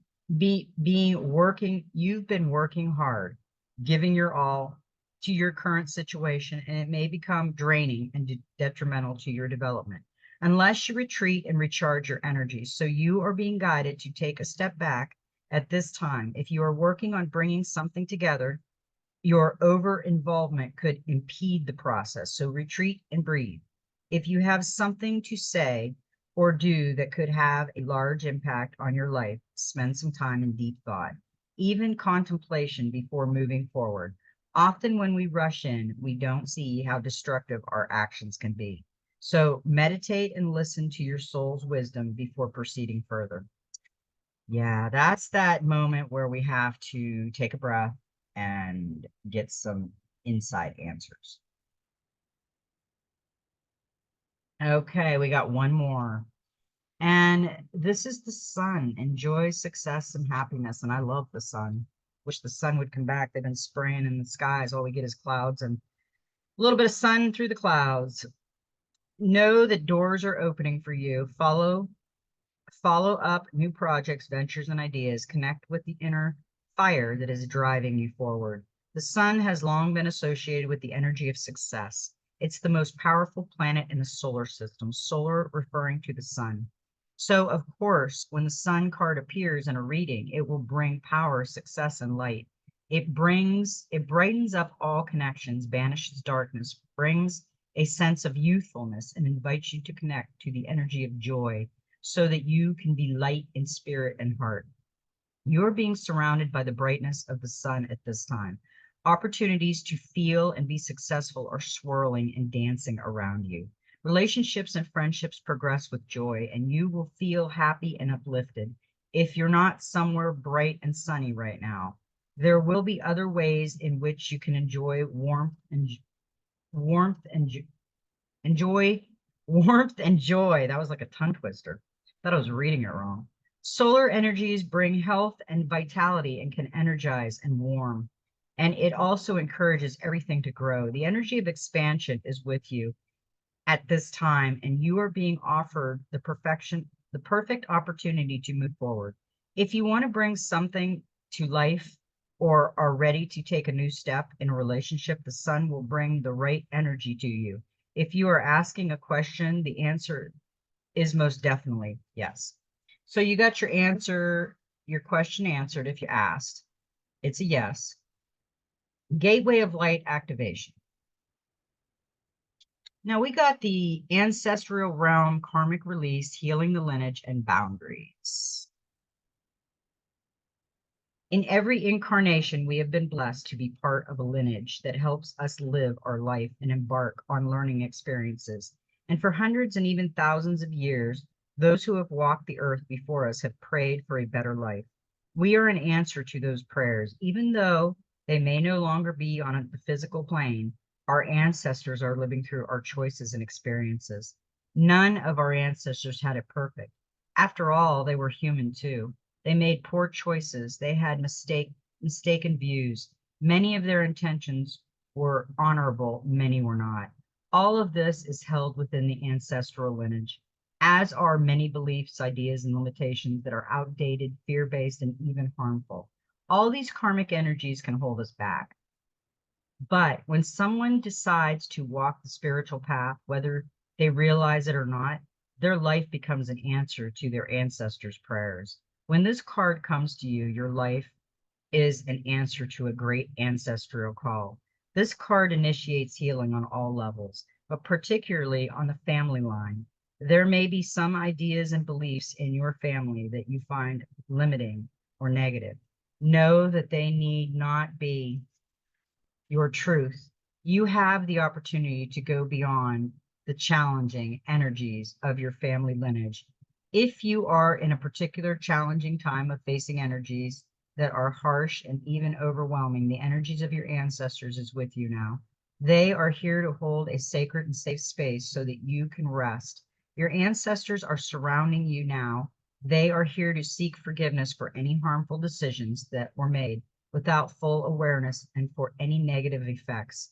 been working hard, giving your all to your current situation, and it may become draining and detrimental to your development unless you retreat and recharge your energies. So you are being guided to take a step back at this time. If you are working on bringing something together, your over-involvement could impede the process. So retreat and breathe. If you have something to say, or do that could have a large impact on your life, spend some time in deep thought, even contemplation before moving forward. Often, when we rush in, we don't see how destructive our actions can be. So, meditate and listen to your soul's wisdom before proceeding further. Yeah, that's that moment where we have to take a breath and get some inside answers. Okay, we got one more. And this is the sun. Enjoy success and happiness. And I love the sun. Wish the sun would come back. They've been spraying in the skies. All we get is clouds and a little bit of sun through the clouds. Know that doors are opening for you. Follow up new projects, ventures, and ideas. Connect with the inner fire that is driving you forward. The sun has long been associated with the energy of success. It's the most powerful planet in the solar system, solar referring to the sun. So, of course, when the sun card appears in a reading, it will bring power, success, and light. It brightens up all connections, banishes darkness, brings a sense of youthfulness, and invites you to connect to the energy of joy so that you can be light in spirit and heart. You're being surrounded by the brightness of the sun at this time. Opportunities to feel and be successful are swirling and dancing around you. Relationships and friendships progress with joy, and you will feel happy and uplifted. If you're not somewhere bright and sunny right now, there will be other ways in which you can enjoy warmth and enjoy warmth and joy. That was like a tongue twister. Thought I was reading it wrong. Solar energies bring health and vitality and can energize and warm. And it also encourages everything to grow. The energy of expansion is with you at this time, and you are being offered the perfect opportunity to move forward. If you want to bring something to life or are ready to take a new step in a relationship, the sun will bring the right energy to you. If you are asking a question, the answer is most definitely yes. So you got your answer, your question answered if you asked. It's a yes. Gateway of light activation. Now we got the ancestral realm, karmic release, healing the lineage, and boundaries. In every incarnation, we have been blessed to be part of a lineage that helps us live our life and embark on learning experiences. And for hundreds and even thousands of years, those who have walked the earth before us have prayed for a better life. We are an answer to those prayers, even though they may no longer be on the physical plane. Our ancestors are living through our choices and experiences. None of our ancestors had it perfect. After all, they were human too. They made poor choices. They had mistaken views. Many of their intentions were honorable, many were not. All of this is held within the ancestral lineage, as are many beliefs, ideas, and limitations that are outdated, fear-based, and even harmful. All these karmic energies can hold us back. But when someone decides to walk the spiritual path, whether they realize it or not, their life becomes an answer to their ancestors' prayers. When this card comes to you, your life is an answer to a great ancestral call. This card initiates healing on all levels, but particularly on the family line. There may be some ideas and beliefs in your family that you find limiting or negative. Know that they need not be your truth. You have the opportunity to go beyond the challenging energies of your family lineage. If you are in a particular challenging time of facing energies that are harsh and even overwhelming, the energies of your ancestors is with you now. They are here to hold a sacred and safe space so that you can rest. Your ancestors are surrounding you now. They are here to seek forgiveness for any harmful decisions that were made without full awareness and for any negative effects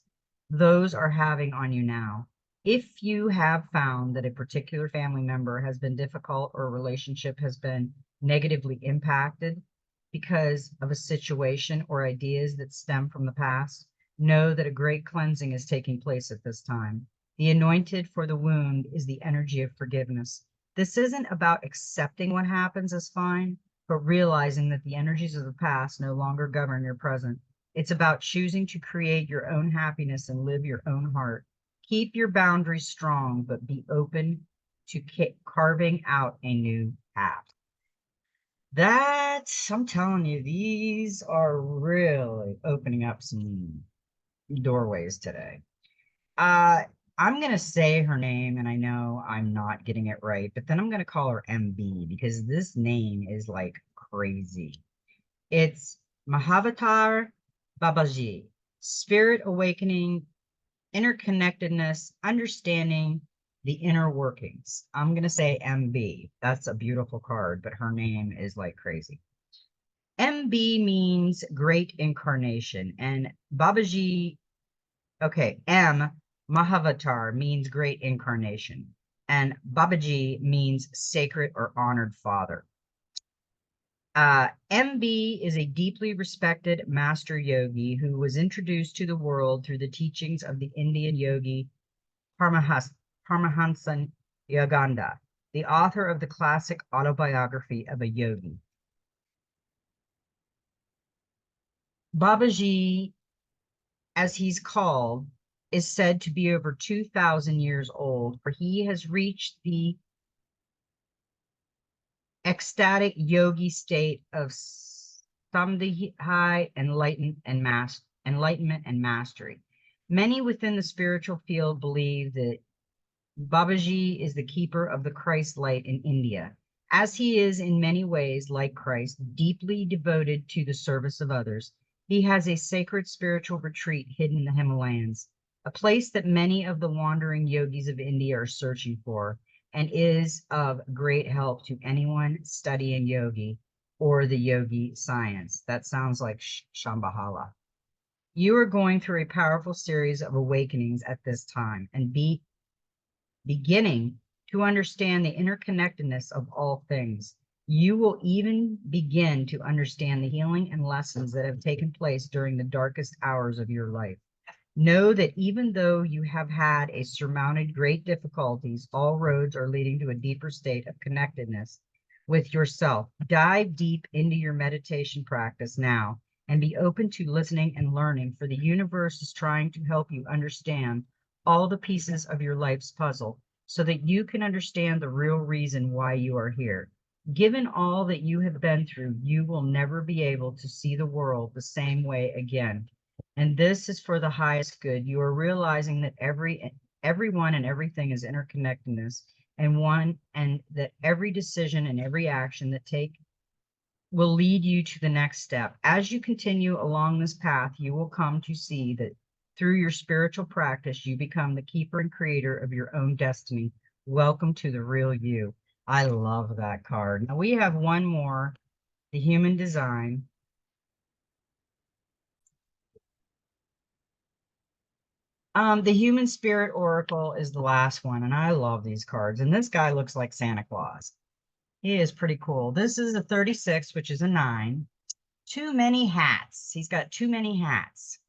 those are having on you now. If you have found that a particular family member has been difficult or a relationship has been negatively impacted because of a situation or ideas that stem from the past, know that a great cleansing is taking place at this time. The anointed for the wound is the energy of forgiveness. This isn't about accepting what happens as fine, but realizing that the energies of the past no longer govern your present. It's about choosing to create your own happiness and live your own heart. Keep your boundaries strong, but be open to carving out a new path. I'm telling you, these are really opening up some doorways today. Uh, I'm going to say her name, and I know I'm not getting it right, but then I'm going to call her MB because this name is like crazy. It's Mahavatar Babaji, spirit awakening, interconnectedness, understanding the inner workings. I'm going to say MB. That's a beautiful card, but her name is like crazy. MB means great incarnation, and Babaji, okay, M, Mahavatar means great incarnation, and Babaji means sacred or honored father. MB is a deeply respected master yogi who was introduced to the world through the teachings of the Indian yogi Paramahansa Yogananda, the author of the classic autobiography of a yogi. Babaji, as he's called, is said to be over 2,000 years old, for he has reached the ecstatic yogi state of samdhi, enlightenment and mastery. Many within the spiritual field believe that Babaji is the keeper of the Christ light in India, as he is in many ways like Christ, deeply devoted to the service of others. He has a sacred spiritual retreat hidden in the Himalayas, a place that many of the wandering yogis of India are searching for, and is of great help to anyone studying yogi or the yogi science. That sounds like Shambhala. You are going through a powerful series of awakenings at this time and beginning to understand the interconnectedness of all things. You will even begin to understand the healing and lessons that have taken place during the darkest hours of your life. Know that even though you have had a surmounted great difficulties, all roads are leading to a deeper state of connectedness with yourself. Dive deep into your meditation practice now and be open to listening and learning, for the universe is trying to help you understand all the pieces of your life's puzzle so that you can understand the real reason why you are here. Given all that you have been through, you will never be able to see the world the same way again. And this is for the highest good. You are realizing that everyone and everything is interconnectedness, and that every decision and every action that take will lead you to the next step. As you continue along this path, you will come to see that through your spiritual practice, you become the keeper and creator of your own destiny. Welcome to the real you. I love that card. Now we have one more, the human design. The human spirit oracle is the last one, and I love these cards. And this guy looks like Santa Claus. He is pretty cool. This is a 36, which is a 9. Too many hats. He's got too many hats.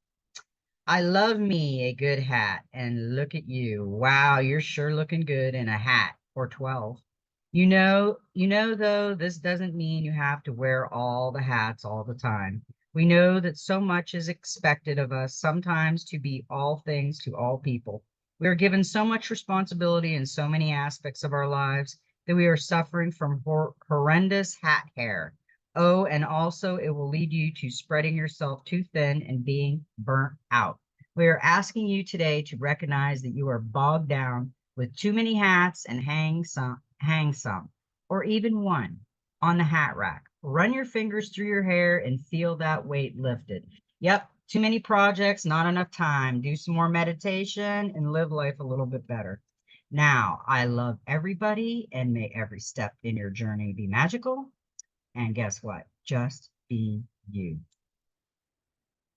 I love me a good hat, and look at you. Wow, you're sure looking good in a hat or 12. Though, this doesn't mean you have to wear all the hats all the time. We know that so much is expected of us, sometimes to be all things to all people. We are given so much responsibility in so many aspects of our lives that we are suffering from horrendous hat hair. Oh, and also it will lead you to spreading yourself too thin and being burnt out. We are asking you today to recognize that you are bogged down with too many hats and hang some, or even one on the hat rack. Run your fingers through your hair and feel that weight lifted. Yep, too many projects, not enough time. Do some more meditation and live life a little bit better. Now, I love everybody, and may every step in your journey be magical. And guess what? Just be you.